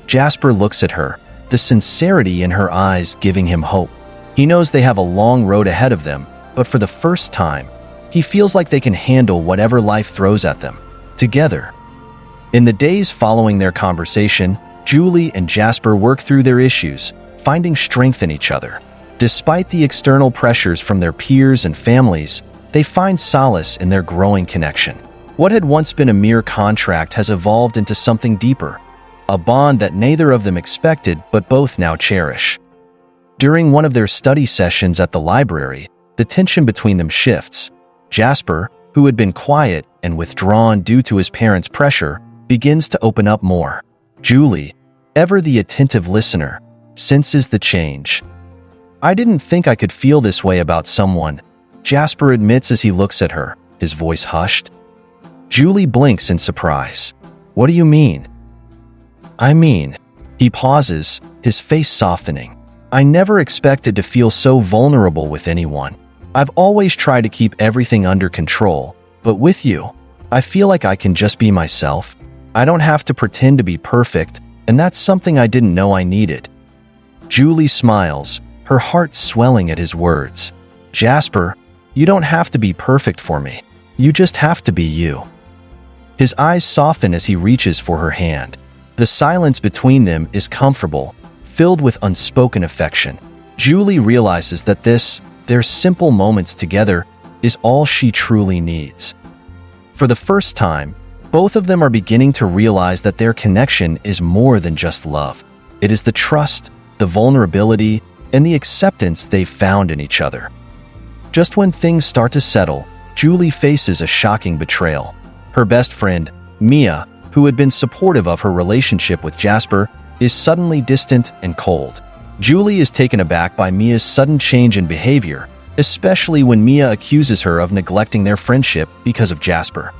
A: Jasper looks at her, the sincerity in her eyes giving him hope. He knows they have a long road ahead of them, but for the first time, he feels like they can handle whatever life throws at them, together. In the days following their conversation, Julie and Jasper work through their issues, finding strength in each other. Despite the external pressures from their peers and families, they find solace in their growing connection. What had once been a mere contract has evolved into something deeper, a bond that neither of them expected but both now cherish. During one of their study sessions at the library, the tension between them shifts. Jasper, who had been quiet and withdrawn due to his parents' pressure, begins to open up more. Julie, ever the attentive listener, senses the change. "I didn't think I could feel this way about someone," Jasper admits as he looks at her, his voice hushed. Julie blinks in surprise. "What do you mean?" "I mean," he pauses, his face softening. "I never expected to feel so vulnerable with anyone. I've always tried to keep everything under control, but with you, I feel like I can just be myself. I don't have to pretend to be perfect, and that's something I didn't know I needed." Julie smiles, her heart swelling at his words. "Jasper, you don't have to be perfect for me. You just have to be you." His eyes soften as he reaches for her hand. The silence between them is comfortable, filled with unspoken affection. Julie realizes that their simple moments together, is all she truly needs. For the first time, both of them are beginning to realize that their connection is more than just love. It is the trust, the vulnerability, and the acceptance they've found in each other. Just when things start to settle, Julie faces a shocking betrayal. Her best friend, Mia, who had been supportive of her relationship with Jasper, is suddenly distant and cold. Julie is taken aback by Mia's sudden change in behavior, especially when Mia accuses her of neglecting their friendship because of Jasper.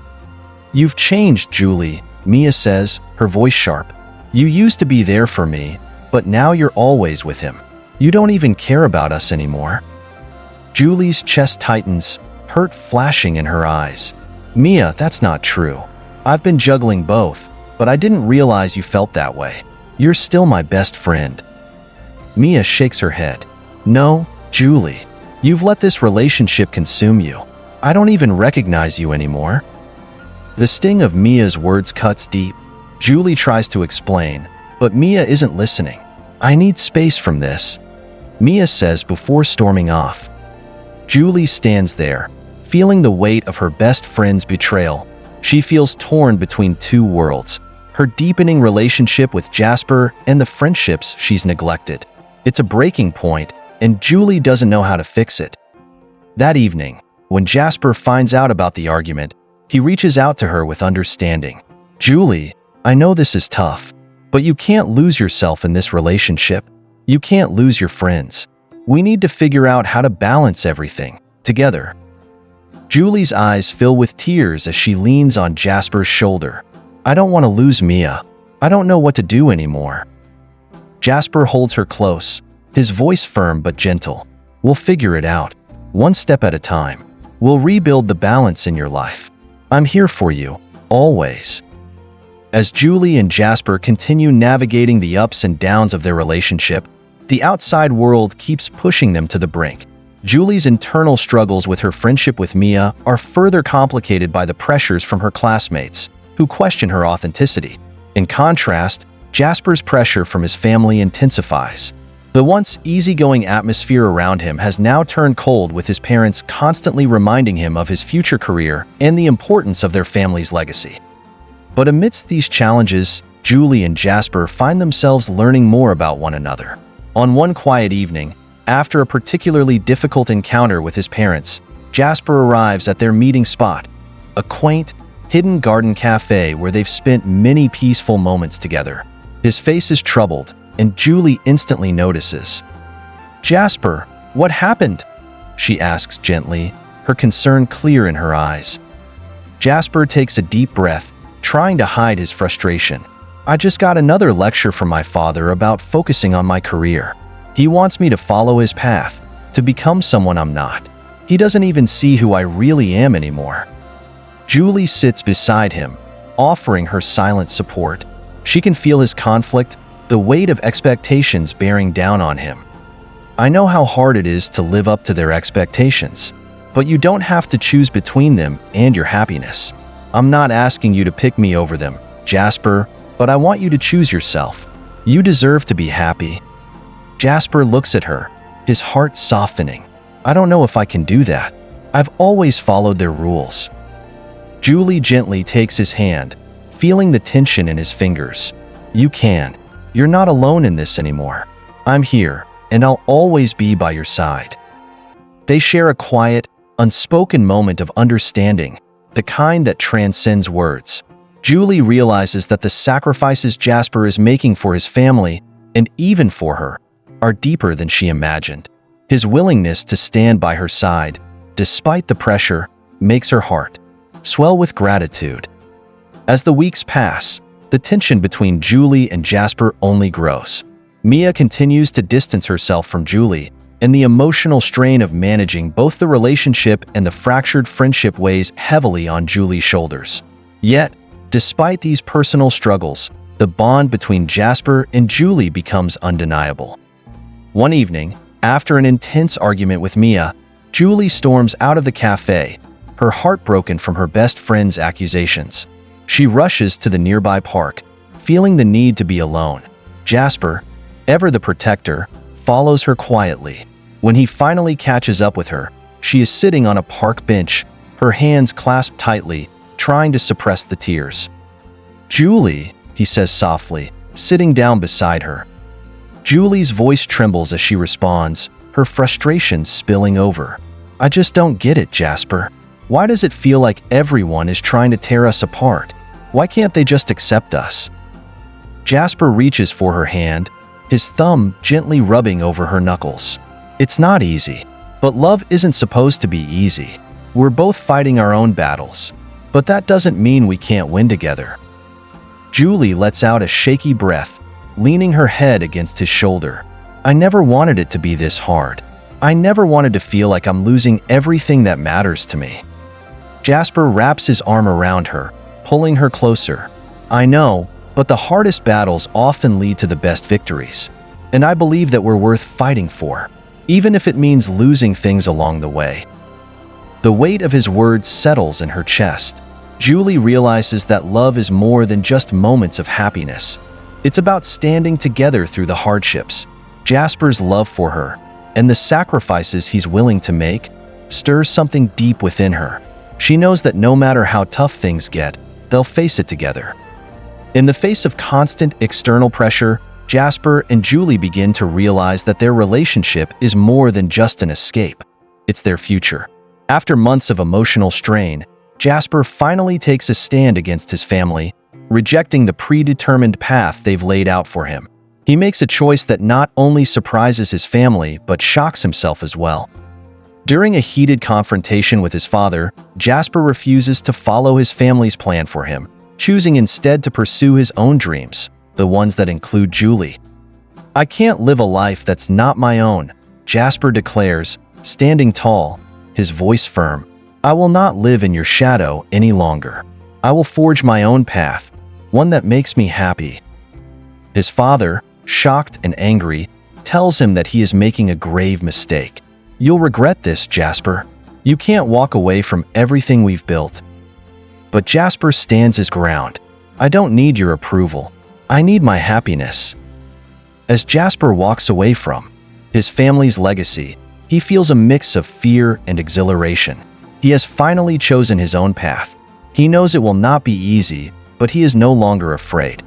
A: "You've changed, Julie," Mia says, her voice sharp. "You used to be there for me, but now you're always with him. You don't even care about us anymore." Julie's chest tightens, hurt flashing in her eyes. "Mia, that's not true. I've been juggling both, but I didn't realize you felt that way. You're still my best friend." Mia shakes her head. "No, Julie. You've let this relationship consume you. I don't even recognize you anymore." The sting of Mia's words cuts deep. Julie tries to explain, but Mia isn't listening. "I need space from this," Mia says before storming off. Julie stands there, feeling the weight of her best friend's betrayal. She feels torn between two worlds, her deepening relationship with Jasper and the friendships she's neglected. It's a breaking point, and Julie doesn't know how to fix it. That evening, when Jasper finds out about the argument, he reaches out to her with understanding. "Julie, I know this is tough, but you can't lose yourself in this relationship. You can't lose your friends. We need to figure out how to balance everything, together." Julie's eyes fill with tears as she leans on Jasper's shoulder. "I don't want to lose Mia. I don't know what to do anymore." Jasper holds her close, his voice firm but gentle. "We'll figure it out, one step at a time. We'll rebuild the balance in your life. I'm here for you, always." As Julie and Jasper continue navigating the ups and downs of their relationship, the outside world keeps pushing them to the brink. Julie's internal struggles with her friendship with Mia are further complicated by the pressures from her classmates, who question her authenticity. In contrast, Jasper's pressure from his family intensifies. The once easygoing atmosphere around him has now turned cold, with his parents constantly reminding him of his future career and the importance of their family's legacy. But amidst these challenges, Julie and Jasper find themselves learning more about one another. On one quiet evening, after a particularly difficult encounter with his parents, Jasper arrives at their meeting spot, a quaint, hidden garden cafe where they've spent many peaceful moments together. His face is troubled, and Julie instantly notices. "Jasper, what happened?" she asks gently, her concern clear in her eyes. Jasper takes a deep breath, trying to hide his frustration. "I just got another lecture from my father about focusing on my career. He wants me to follow his path, to become someone I'm not. He doesn't even see who I really am anymore." Julie sits beside him, offering her silent support. She can feel his conflict, the weight of expectations bearing down on him. "I know how hard it is to live up to their expectations, but you don't have to choose between them and your happiness. I'm not asking you to pick me over them, Jasper, but I want you to choose yourself. You deserve to be happy." Jasper looks at her, his heart softening. "I don't know if I can do that. I've always followed their rules." Julie gently takes his hand, feeling the tension in his fingers. "You can. You're not alone in this anymore. I'm here, and I'll always be by your side." They share a quiet, unspoken moment of understanding, the kind that transcends words. Julie realizes that the sacrifices Jasper is making for his family, and even for her, are deeper than she imagined. His willingness to stand by her side, despite the pressure, makes her heart swell with gratitude. As the weeks pass, the tension between Julie and Jasper only grows. Mia continues to distance herself from Julie, and the emotional strain of managing both the relationship and the fractured friendship weighs heavily on Julie's shoulders. Yet, despite these personal struggles, the bond between Jasper and Julie becomes undeniable. One evening, after an intense argument with Mia, Julie storms out of the cafe, her heart broken from her best friend's accusations. She rushes to the nearby park, feeling the need to be alone. Jasper, ever the protector, follows her quietly. When he finally catches up with her, she is sitting on a park bench, her hands clasped tightly, trying to suppress the tears. "Julie," he says softly, sitting down beside her. Julie's voice trembles as she responds, her frustration spilling over. "I just don't get it, Jasper. Why does it feel like everyone is trying to tear us apart? Why can't they just accept us?" Jasper reaches for her hand, his thumb gently rubbing over her knuckles. "It's not easy, but love isn't supposed to be easy. We're both fighting our own battles, but that doesn't mean we can't win together." Julie lets out a shaky breath, leaning her head against his shoulder. "I never wanted it to be this hard. I never wanted to feel like I'm losing everything that matters to me." Jasper wraps his arm around her, pulling her closer. "I know, but the hardest battles often lead to the best victories. And I believe that we're worth fighting for, even if it means losing things along the way." The weight of his words settles in her chest. Julie realizes that love is more than just moments of happiness. It's about standing together through the hardships. Jasper's love for her, and the sacrifices he's willing to make, stirs something deep within her. She knows that no matter how tough things get, they'll face it together. In the face of constant external pressure, Jasper and Julie begin to realize that their relationship is more than just an escape. It's their future. After months of emotional strain, Jasper finally takes a stand against his family, rejecting the predetermined path they've laid out for him. He makes a choice that not only surprises his family, but shocks himself as well. During a heated confrontation with his father, Jasper refuses to follow his family's plan for him, choosing instead to pursue his own dreams, the ones that include Julie. "I can't live a life that's not my own," Jasper declares, standing tall, his voice firm. "I will not live in your shadow any longer. I will forge my own path, one that makes me happy." His father, shocked and angry, tells him that he is making a grave mistake. "You'll regret this, Jasper. You can't walk away from everything we've built." But Jasper stands his ground. "I don't need your approval. I need my happiness." As Jasper walks away from his family's legacy, he feels a mix of fear and exhilaration. He has finally chosen his own path. He knows it will not be easy, but he is no longer afraid.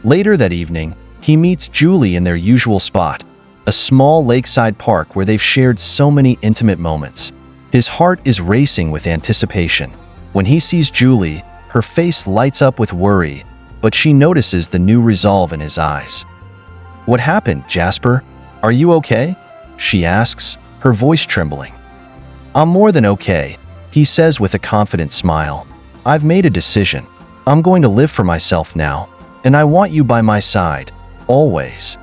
A: Later that evening, he meets Julie in their usual spot, a small lakeside park where they've shared so many intimate moments. His heart is racing with anticipation. When he sees Julie, her face lights up with worry, but she notices the new resolve in his eyes. "What happened, Jasper? Are you okay?" she asks, her voice trembling. "I'm more than okay," he says with a confident smile. "I've made a decision. I'm going to live for myself now, and I want you by my side, always."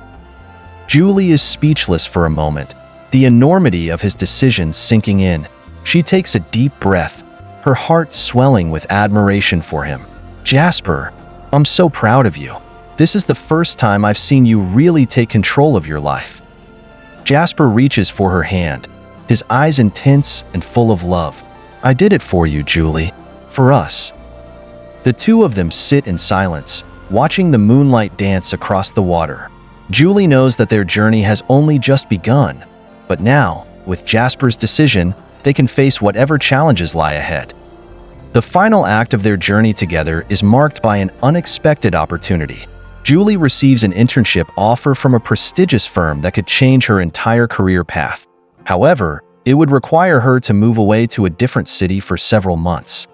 A: Julie is speechless for a moment, the enormity of his decision sinking in. She takes a deep breath, her heart swelling with admiration for him. "Jasper, I'm so proud of you. This is the first time I've seen you really take control of your life." Jasper reaches for her hand, his eyes intense and full of love. "I did it for you, Julie. For us." The two of them sit in silence, watching the moonlight dance across the water. Julie knows that their journey has only just begun, but now, with Jasper's decision, they can face whatever challenges lie ahead. The final act of their journey together is marked by an unexpected opportunity. Julie receives an internship offer from a prestigious firm that could change her entire career path. However, it would require her to move away to a different city for several months.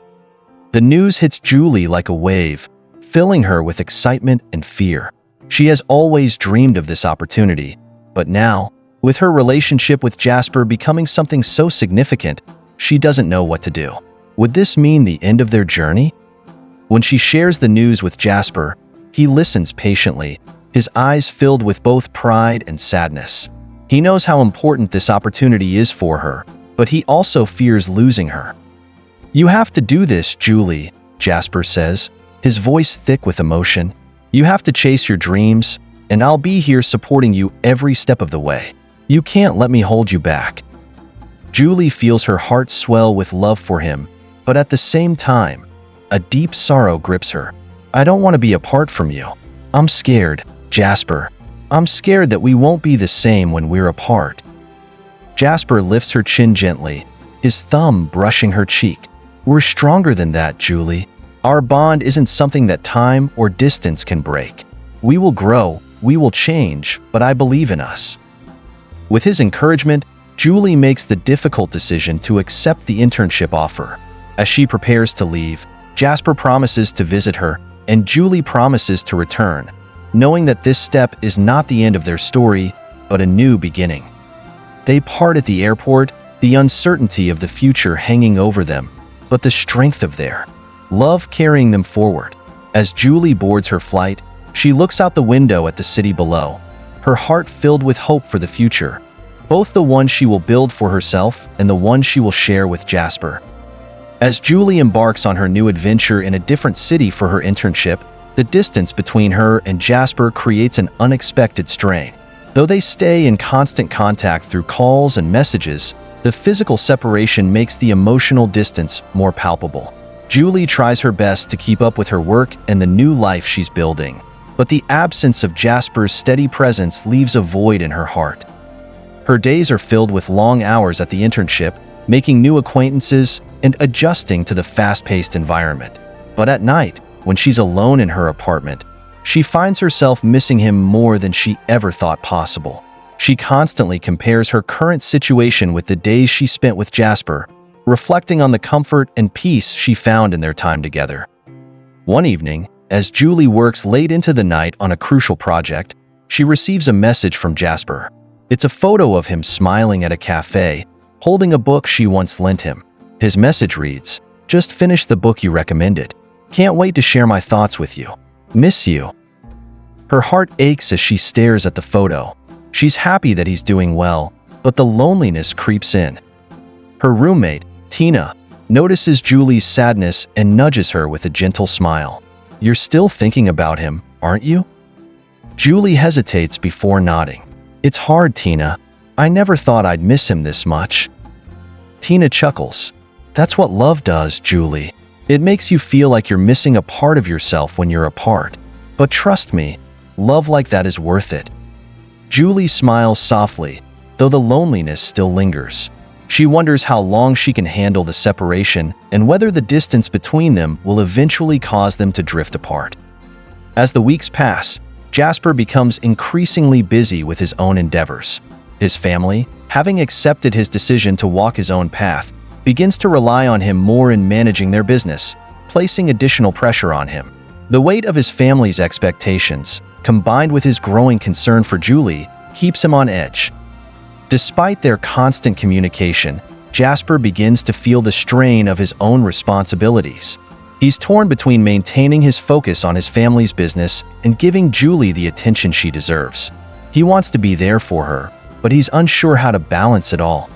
A: The news hits Julie like a wave, filling her with excitement and fear. She has always dreamed of this opportunity, but now, with her relationship with Jasper becoming something so significant, she doesn't know what to do. Would this mean the end of their journey? When she shares the news with Jasper, he listens patiently, his eyes filled with both pride and sadness. He knows how important this opportunity is for her, but he also fears losing her. "You have to do this, Julie," Jasper says, his voice thick with emotion. "You have to chase your dreams, and I'll be here supporting you every step of the way. You can't let me hold you back." Julie feels her heart swell with love for him, but at the same time, a deep sorrow grips her. "I don't want to be apart from you. I'm scared, Jasper. I'm scared that we won't be the same when we're apart." Jasper lifts her chin gently, his thumb brushing her cheek. "We're stronger than that, Julie. Our bond isn't something that time or distance can break. We will grow, we will change, but I believe in us." With his encouragement, Julie makes the difficult decision to accept the internship offer. As she prepares to leave, Jasper promises to visit her, and Julie promises to return, knowing that this step is not the end of their story, but a new beginning. They part at the airport, the uncertainty of the future hanging over them, but the strength of their love carrying them forward. As Julie boards her flight, she looks out the window at the city below, her heart filled with hope for the future, both the one she will build for herself and the one she will share with Jasper. As Julie embarks on her new adventure in a different city for her internship, the distance between her and Jasper creates an unexpected strain. Though they stay in constant contact through calls and messages, the physical separation makes the emotional distance more palpable. Julie tries her best to keep up with her work and the new life she's building, but the absence of Jasper's steady presence leaves a void in her heart. Her days are filled with long hours at the internship, making new acquaintances and adjusting to the fast-paced environment. But at night, when she's alone in her apartment, she finds herself missing him more than she ever thought possible. She constantly compares her current situation with the days she spent with Jasper, reflecting on the comfort and peace she found in their time together. One evening, as Julie works late into the night on a crucial project, she receives a message from Jasper. It's a photo of him smiling at a cafe, holding a book she once lent him. His message reads, "Just finished the book you recommended. Can't wait to share my thoughts with you. Miss you." Her heart aches as she stares at the photo. She's happy that he's doing well, but the loneliness creeps in. Her roommate, Tina, notices Julie's sadness and nudges her with a gentle smile. "You're still thinking about him, aren't you?" Julie hesitates before nodding. "It's hard, Tina. I never thought I'd miss him this much." Tina chuckles. "That's what love does, Julie. It makes you feel like you're missing a part of yourself when you're apart. But trust me, love like that is worth it." Julie smiles softly, though the loneliness still lingers. She wonders how long she can handle the separation and whether the distance between them will eventually cause them to drift apart. As the weeks pass, Jasper becomes increasingly busy with his own endeavors. His family, having accepted his decision to walk his own path, begins to rely on him more in managing their business, placing additional pressure on him. The weight of his family's expectations, combined with his growing concern for Julie, keeps him on edge. Despite their constant communication, Jasper begins to feel the strain of his own responsibilities. He's torn between maintaining his focus on his family's business and giving Julie the attention she deserves. He wants to be there for her, but he's unsure how to balance it all.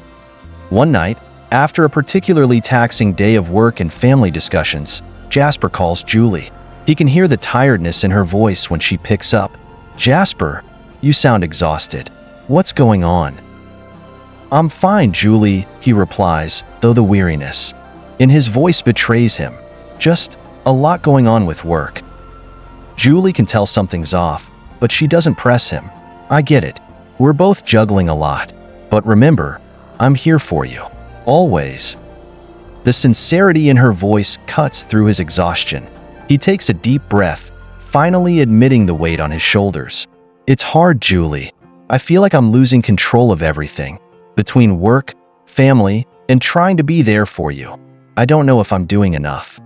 A: One night, after a particularly taxing day of work and family discussions, Jasper calls Julie. He can hear the tiredness in her voice when she picks up. "Jasper, you sound exhausted. What's going on?" "I'm fine, Julie," he replies, though the weariness in his voice betrays him. "Just a lot going on with work." Julie can tell something's off, but she doesn't press him. "I get it. We're both juggling a lot. But remember, I'm here for you. Always." The sincerity in her voice cuts through his exhaustion. He takes a deep breath, finally admitting the weight on his shoulders. "It's hard, Julie. I feel like I'm losing control of everything. Between work, family, and trying to be there for you. I don't know if I'm doing enough."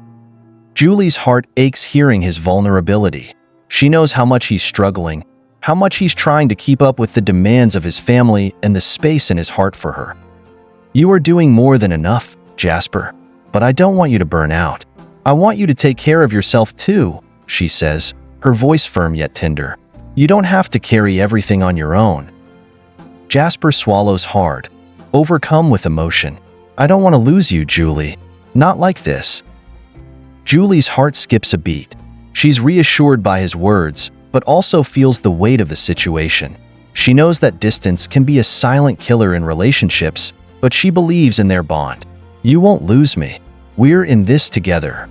A: Julie's heart aches hearing his vulnerability. She knows how much he's struggling, how much he's trying to keep up with the demands of his family and the space in his heart for her. "You are doing more than enough, Jasper, but I don't want you to burn out. I want you to take care of yourself too," she says, her voice firm yet tender. "You don't have to carry everything on your own." Jasper swallows hard, overcome with emotion. "I don't want to lose you, Julie. Not like this." Julie's heart skips a beat. She's reassured by his words, but also feels the weight of the situation. She knows that distance can be a silent killer in relationships, but she believes in their bond. "You won't lose me. We're in this together."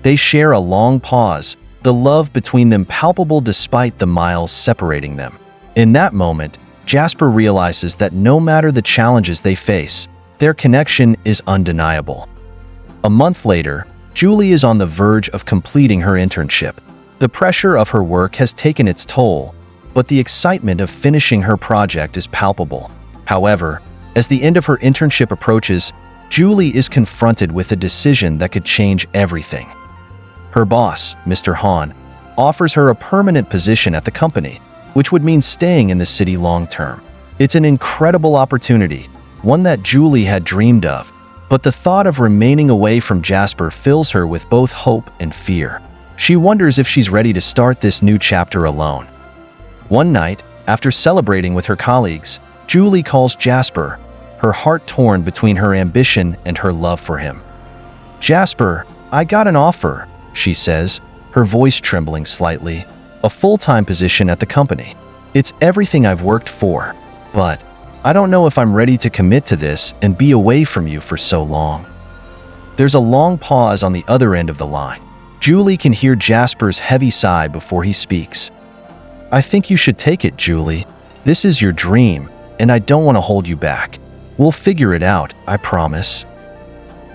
A: They share a long pause, the love between them palpable despite the miles separating them. In that moment, Jasper realizes that no matter the challenges they face, their connection is undeniable. A month later, Julie is on the verge of completing her internship. The pressure of her work has taken its toll, but the excitement of finishing her project is palpable. However, as the end of her internship approaches, Julie is confronted with a decision that could change everything. Her boss, Mr. Hahn, offers her a permanent position at the company, which would mean staying in the city long-term. It's an incredible opportunity, one that Julie had dreamed of, but the thought of remaining away from Jasper fills her with both hope and fear. She wonders if she's ready to start this new chapter alone. One night, after celebrating with her colleagues, Julie calls Jasper, her heart torn between her ambition and her love for him. "Jasper, I got an offer," she says, her voice trembling slightly. "A full-time position at the company. It's everything I've worked for, but I don't know if I'm ready to commit to this and be away from you for so long." There's a long pause on the other end of the line. Julie can hear Jasper's heavy sigh before he speaks. "I think you should take it, Julie. This is your dream, and I don't want to hold you back. We'll figure it out, I promise."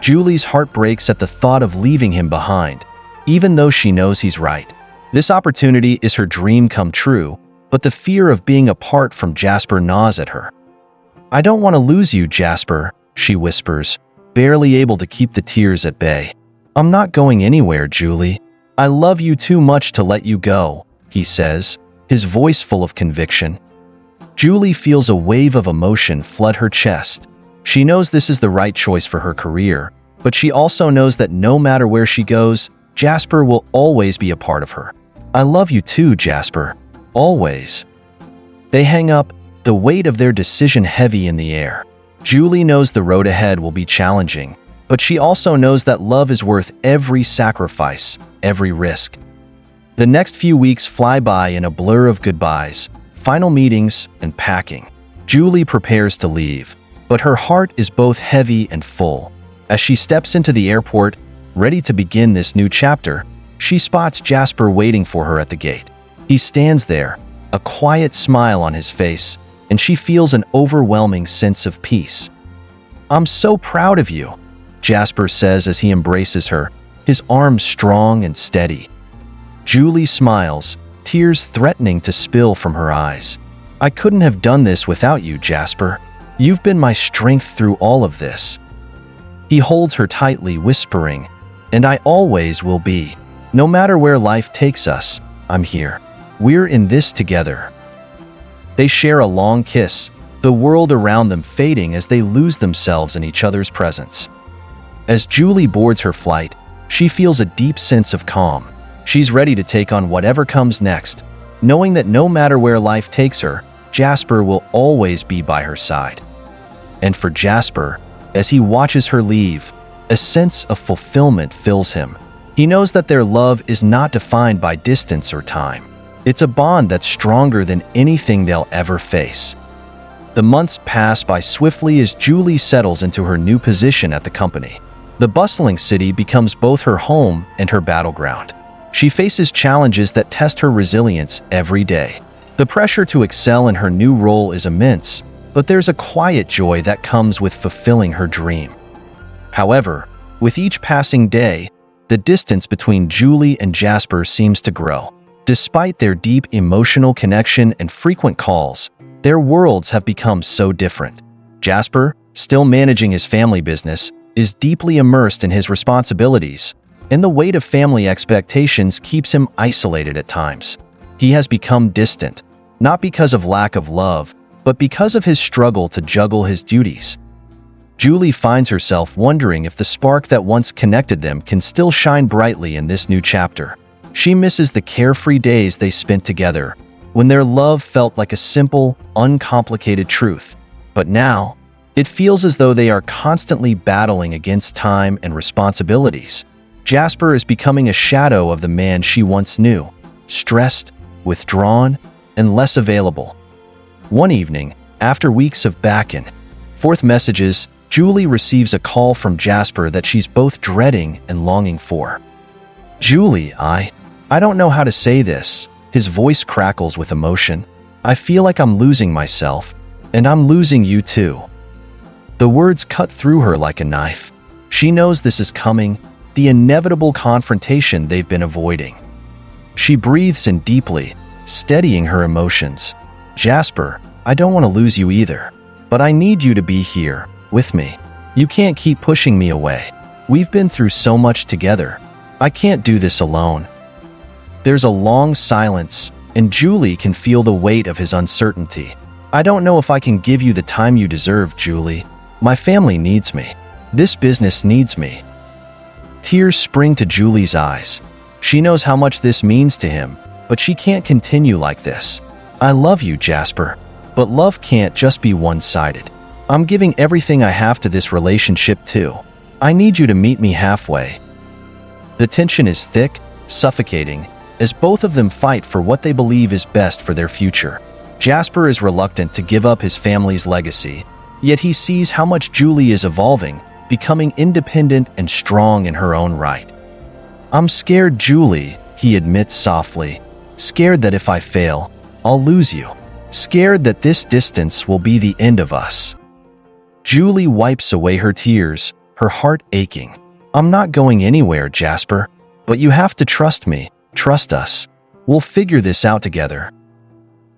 A: Julie's heart breaks at the thought of leaving him behind, even though she knows he's right. This opportunity is her dream come true, but the fear of being apart from Jasper gnaws at her. "I don't want to lose you, Jasper," she whispers, barely able to keep the tears at bay. "I'm not going anywhere, Julie. I love you too much to let you go," he says, his voice full of conviction. Julie feels a wave of emotion flood her chest. She knows this is the right choice for her career, but she also knows that no matter where she goes, Jasper will always be a part of her. "I love you too, Jasper. Always." They hang up, the weight of their decision heavy in the air. Julie knows the road ahead will be challenging, but she also knows that love is worth every sacrifice, every risk. The next few weeks fly by in a blur of goodbyes, final meetings, and packing. Julie prepares to leave, but her heart is both heavy and full. As she steps into the airport, ready to begin this new chapter, she spots Jasper waiting for her at the gate. He stands there, a quiet smile on his face, and she feels an overwhelming sense of peace. "I'm so proud of you," Jasper says as he embraces her, his arms strong and steady. Julie smiles, tears threatening to spill from her eyes. "I couldn't have done this without you, Jasper. You've been my strength through all of this." He holds her tightly, whispering, "And I always will be. No matter where life takes us, I'm here. We're in this together." They share a long kiss, the world around them fading as they lose themselves in each other's presence. As Julie boards her flight, she feels a deep sense of calm. She's ready to take on whatever comes next, knowing that no matter where life takes her, Jasper will always be by her side. And for Jasper, as he watches her leave, a sense of fulfillment fills him. He knows that their love is not defined by distance or time. It's a bond that's stronger than anything they'll ever face. The months pass by swiftly as Julie settles into her new position at the company. The bustling city becomes both her home and her battleground. She faces challenges that test her resilience every day. The pressure to excel in her new role is immense, but there's a quiet joy that comes with fulfilling her dream. However, with each passing day, the distance between Julie and Jasper seems to grow. Despite their deep emotional connection and frequent calls, their worlds have become so different. Jasper, still managing his family business, is deeply immersed in his responsibilities, and the weight of family expectations keeps him isolated at times. He has become distant, not because of lack of love, but because of his struggle to juggle his duties. Julie finds herself wondering if the spark that once connected them can still shine brightly in this new chapter. She misses the carefree days they spent together, when their love felt like a simple, uncomplicated truth. But now, it feels as though they are constantly battling against time and responsibilities. Jasper is becoming a shadow of the man she once knew, stressed, withdrawn, and less available. One evening, after weeks of back and forth messages, Julie receives a call from Jasper that she's both dreading and longing for. "Julie, I don't know how to say this." His voice crackles with emotion. "I feel like I'm losing myself, and I'm losing you too." The words cut through her like a knife. She knows this is coming, the inevitable confrontation they've been avoiding. She breathes in deeply, steadying her emotions. "Jasper, I don't want to lose you either, but I need you to be here, with me. You can't keep pushing me away. We've been through so much together. I can't do this alone." There's a long silence, and Julie can feel the weight of his uncertainty. "I don't know if I can give you the time you deserve, Julie. My family needs me. This business needs me." Tears spring to Julie's eyes. She knows how much this means to him, but she can't continue like this. "I love you, Jasper, but love can't just be one-sided. I'm giving everything I have to this relationship too. I need you to meet me halfway." The tension is thick, suffocating, as both of them fight for what they believe is best for their future. Jasper is reluctant to give up his family's legacy, yet he sees how much Julie is evolving, becoming independent and strong in her own right. "I'm scared, Julie," he admits softly. "Scared that if I fail, I'll lose you. Scared that this distance will be the end of us." Julie wipes away her tears, her heart aching. "I'm not going anywhere, Jasper. But you have to trust me. Trust us. We'll figure this out together."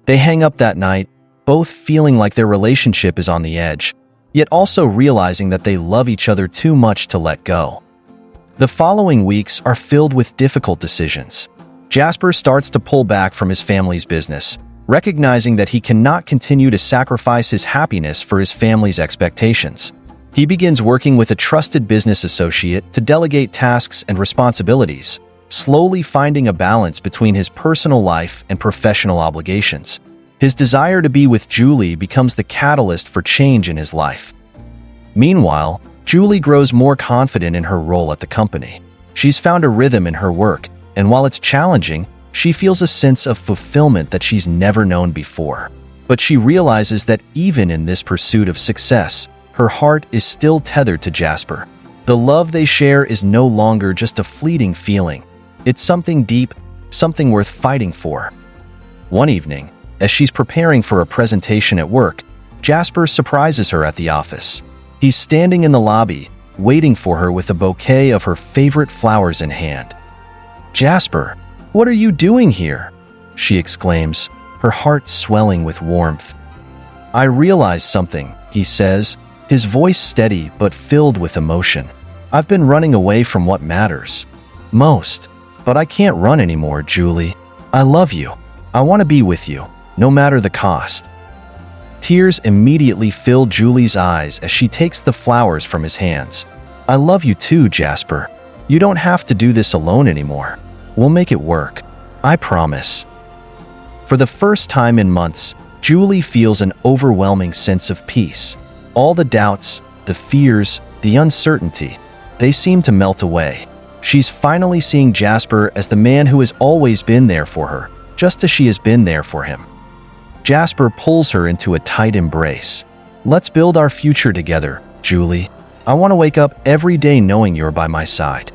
A: They hang up that night, both feeling like their relationship is on the edge, yet also realizing that they love each other too much to let go. The following weeks are filled with difficult decisions. Jasper starts to pull back from his family's business, recognizing that he cannot continue to sacrifice his happiness for his family's expectations. He begins working with a trusted business associate to delegate tasks and responsibilities, slowly finding a balance between his personal life and professional obligations. His desire to be with Julie becomes the catalyst for change in his life. Meanwhile, Julie grows more confident in her role at the company. She's found a rhythm in her work, and while it's challenging, she feels a sense of fulfillment that she's never known before. But she realizes that even in this pursuit of success, her heart is still tethered to Jasper. The love they share is no longer just a fleeting feeling. It's something deep, something worth fighting for. One evening, as she's preparing for a presentation at work, Jasper surprises her at the office. He's standing in the lobby, waiting for her with a bouquet of her favorite flowers in hand. "Jasper, what are you doing here?" she exclaims, her heart swelling with warmth. "I realize something," he says, his voice steady but filled with emotion. "I've been running away from what matters most, but I can't run anymore, Julie. I love you. I want to be with you, no matter the cost." Tears immediately fill Julie's eyes as she takes the flowers from his hands. "I love you too, Jasper. You don't have to do this alone anymore. We'll make it work. I promise." For the first time in months, Julie feels an overwhelming sense of peace. All the doubts, the fears, the uncertainty, they seem to melt away. She's finally seeing Jasper as the man who has always been there for her, just as she has been there for him. Jasper pulls her into a tight embrace. "Let's build our future together, Julie. I want to wake up every day knowing you're by my side."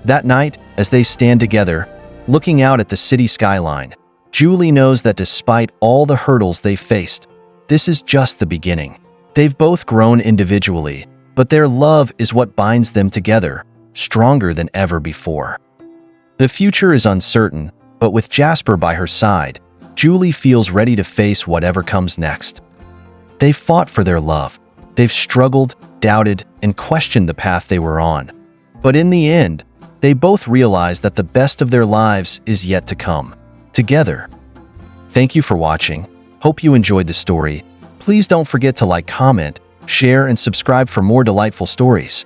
A: That night, as they stand together, looking out at the city skyline, Julie knows that despite all the hurdles they faced, this is just the beginning. They've both grown individually, but their love is what binds them together, stronger than ever before. The future is uncertain, but with Jasper by her side, Julie feels ready to face whatever comes next. They've fought for their love. They've struggled, doubted, and questioned the path they were on. But in the end, they both realize that the best of their lives is yet to come, together. Thank you for watching. Hope you enjoyed the story. Please don't forget to like, comment, share, and subscribe for more delightful stories.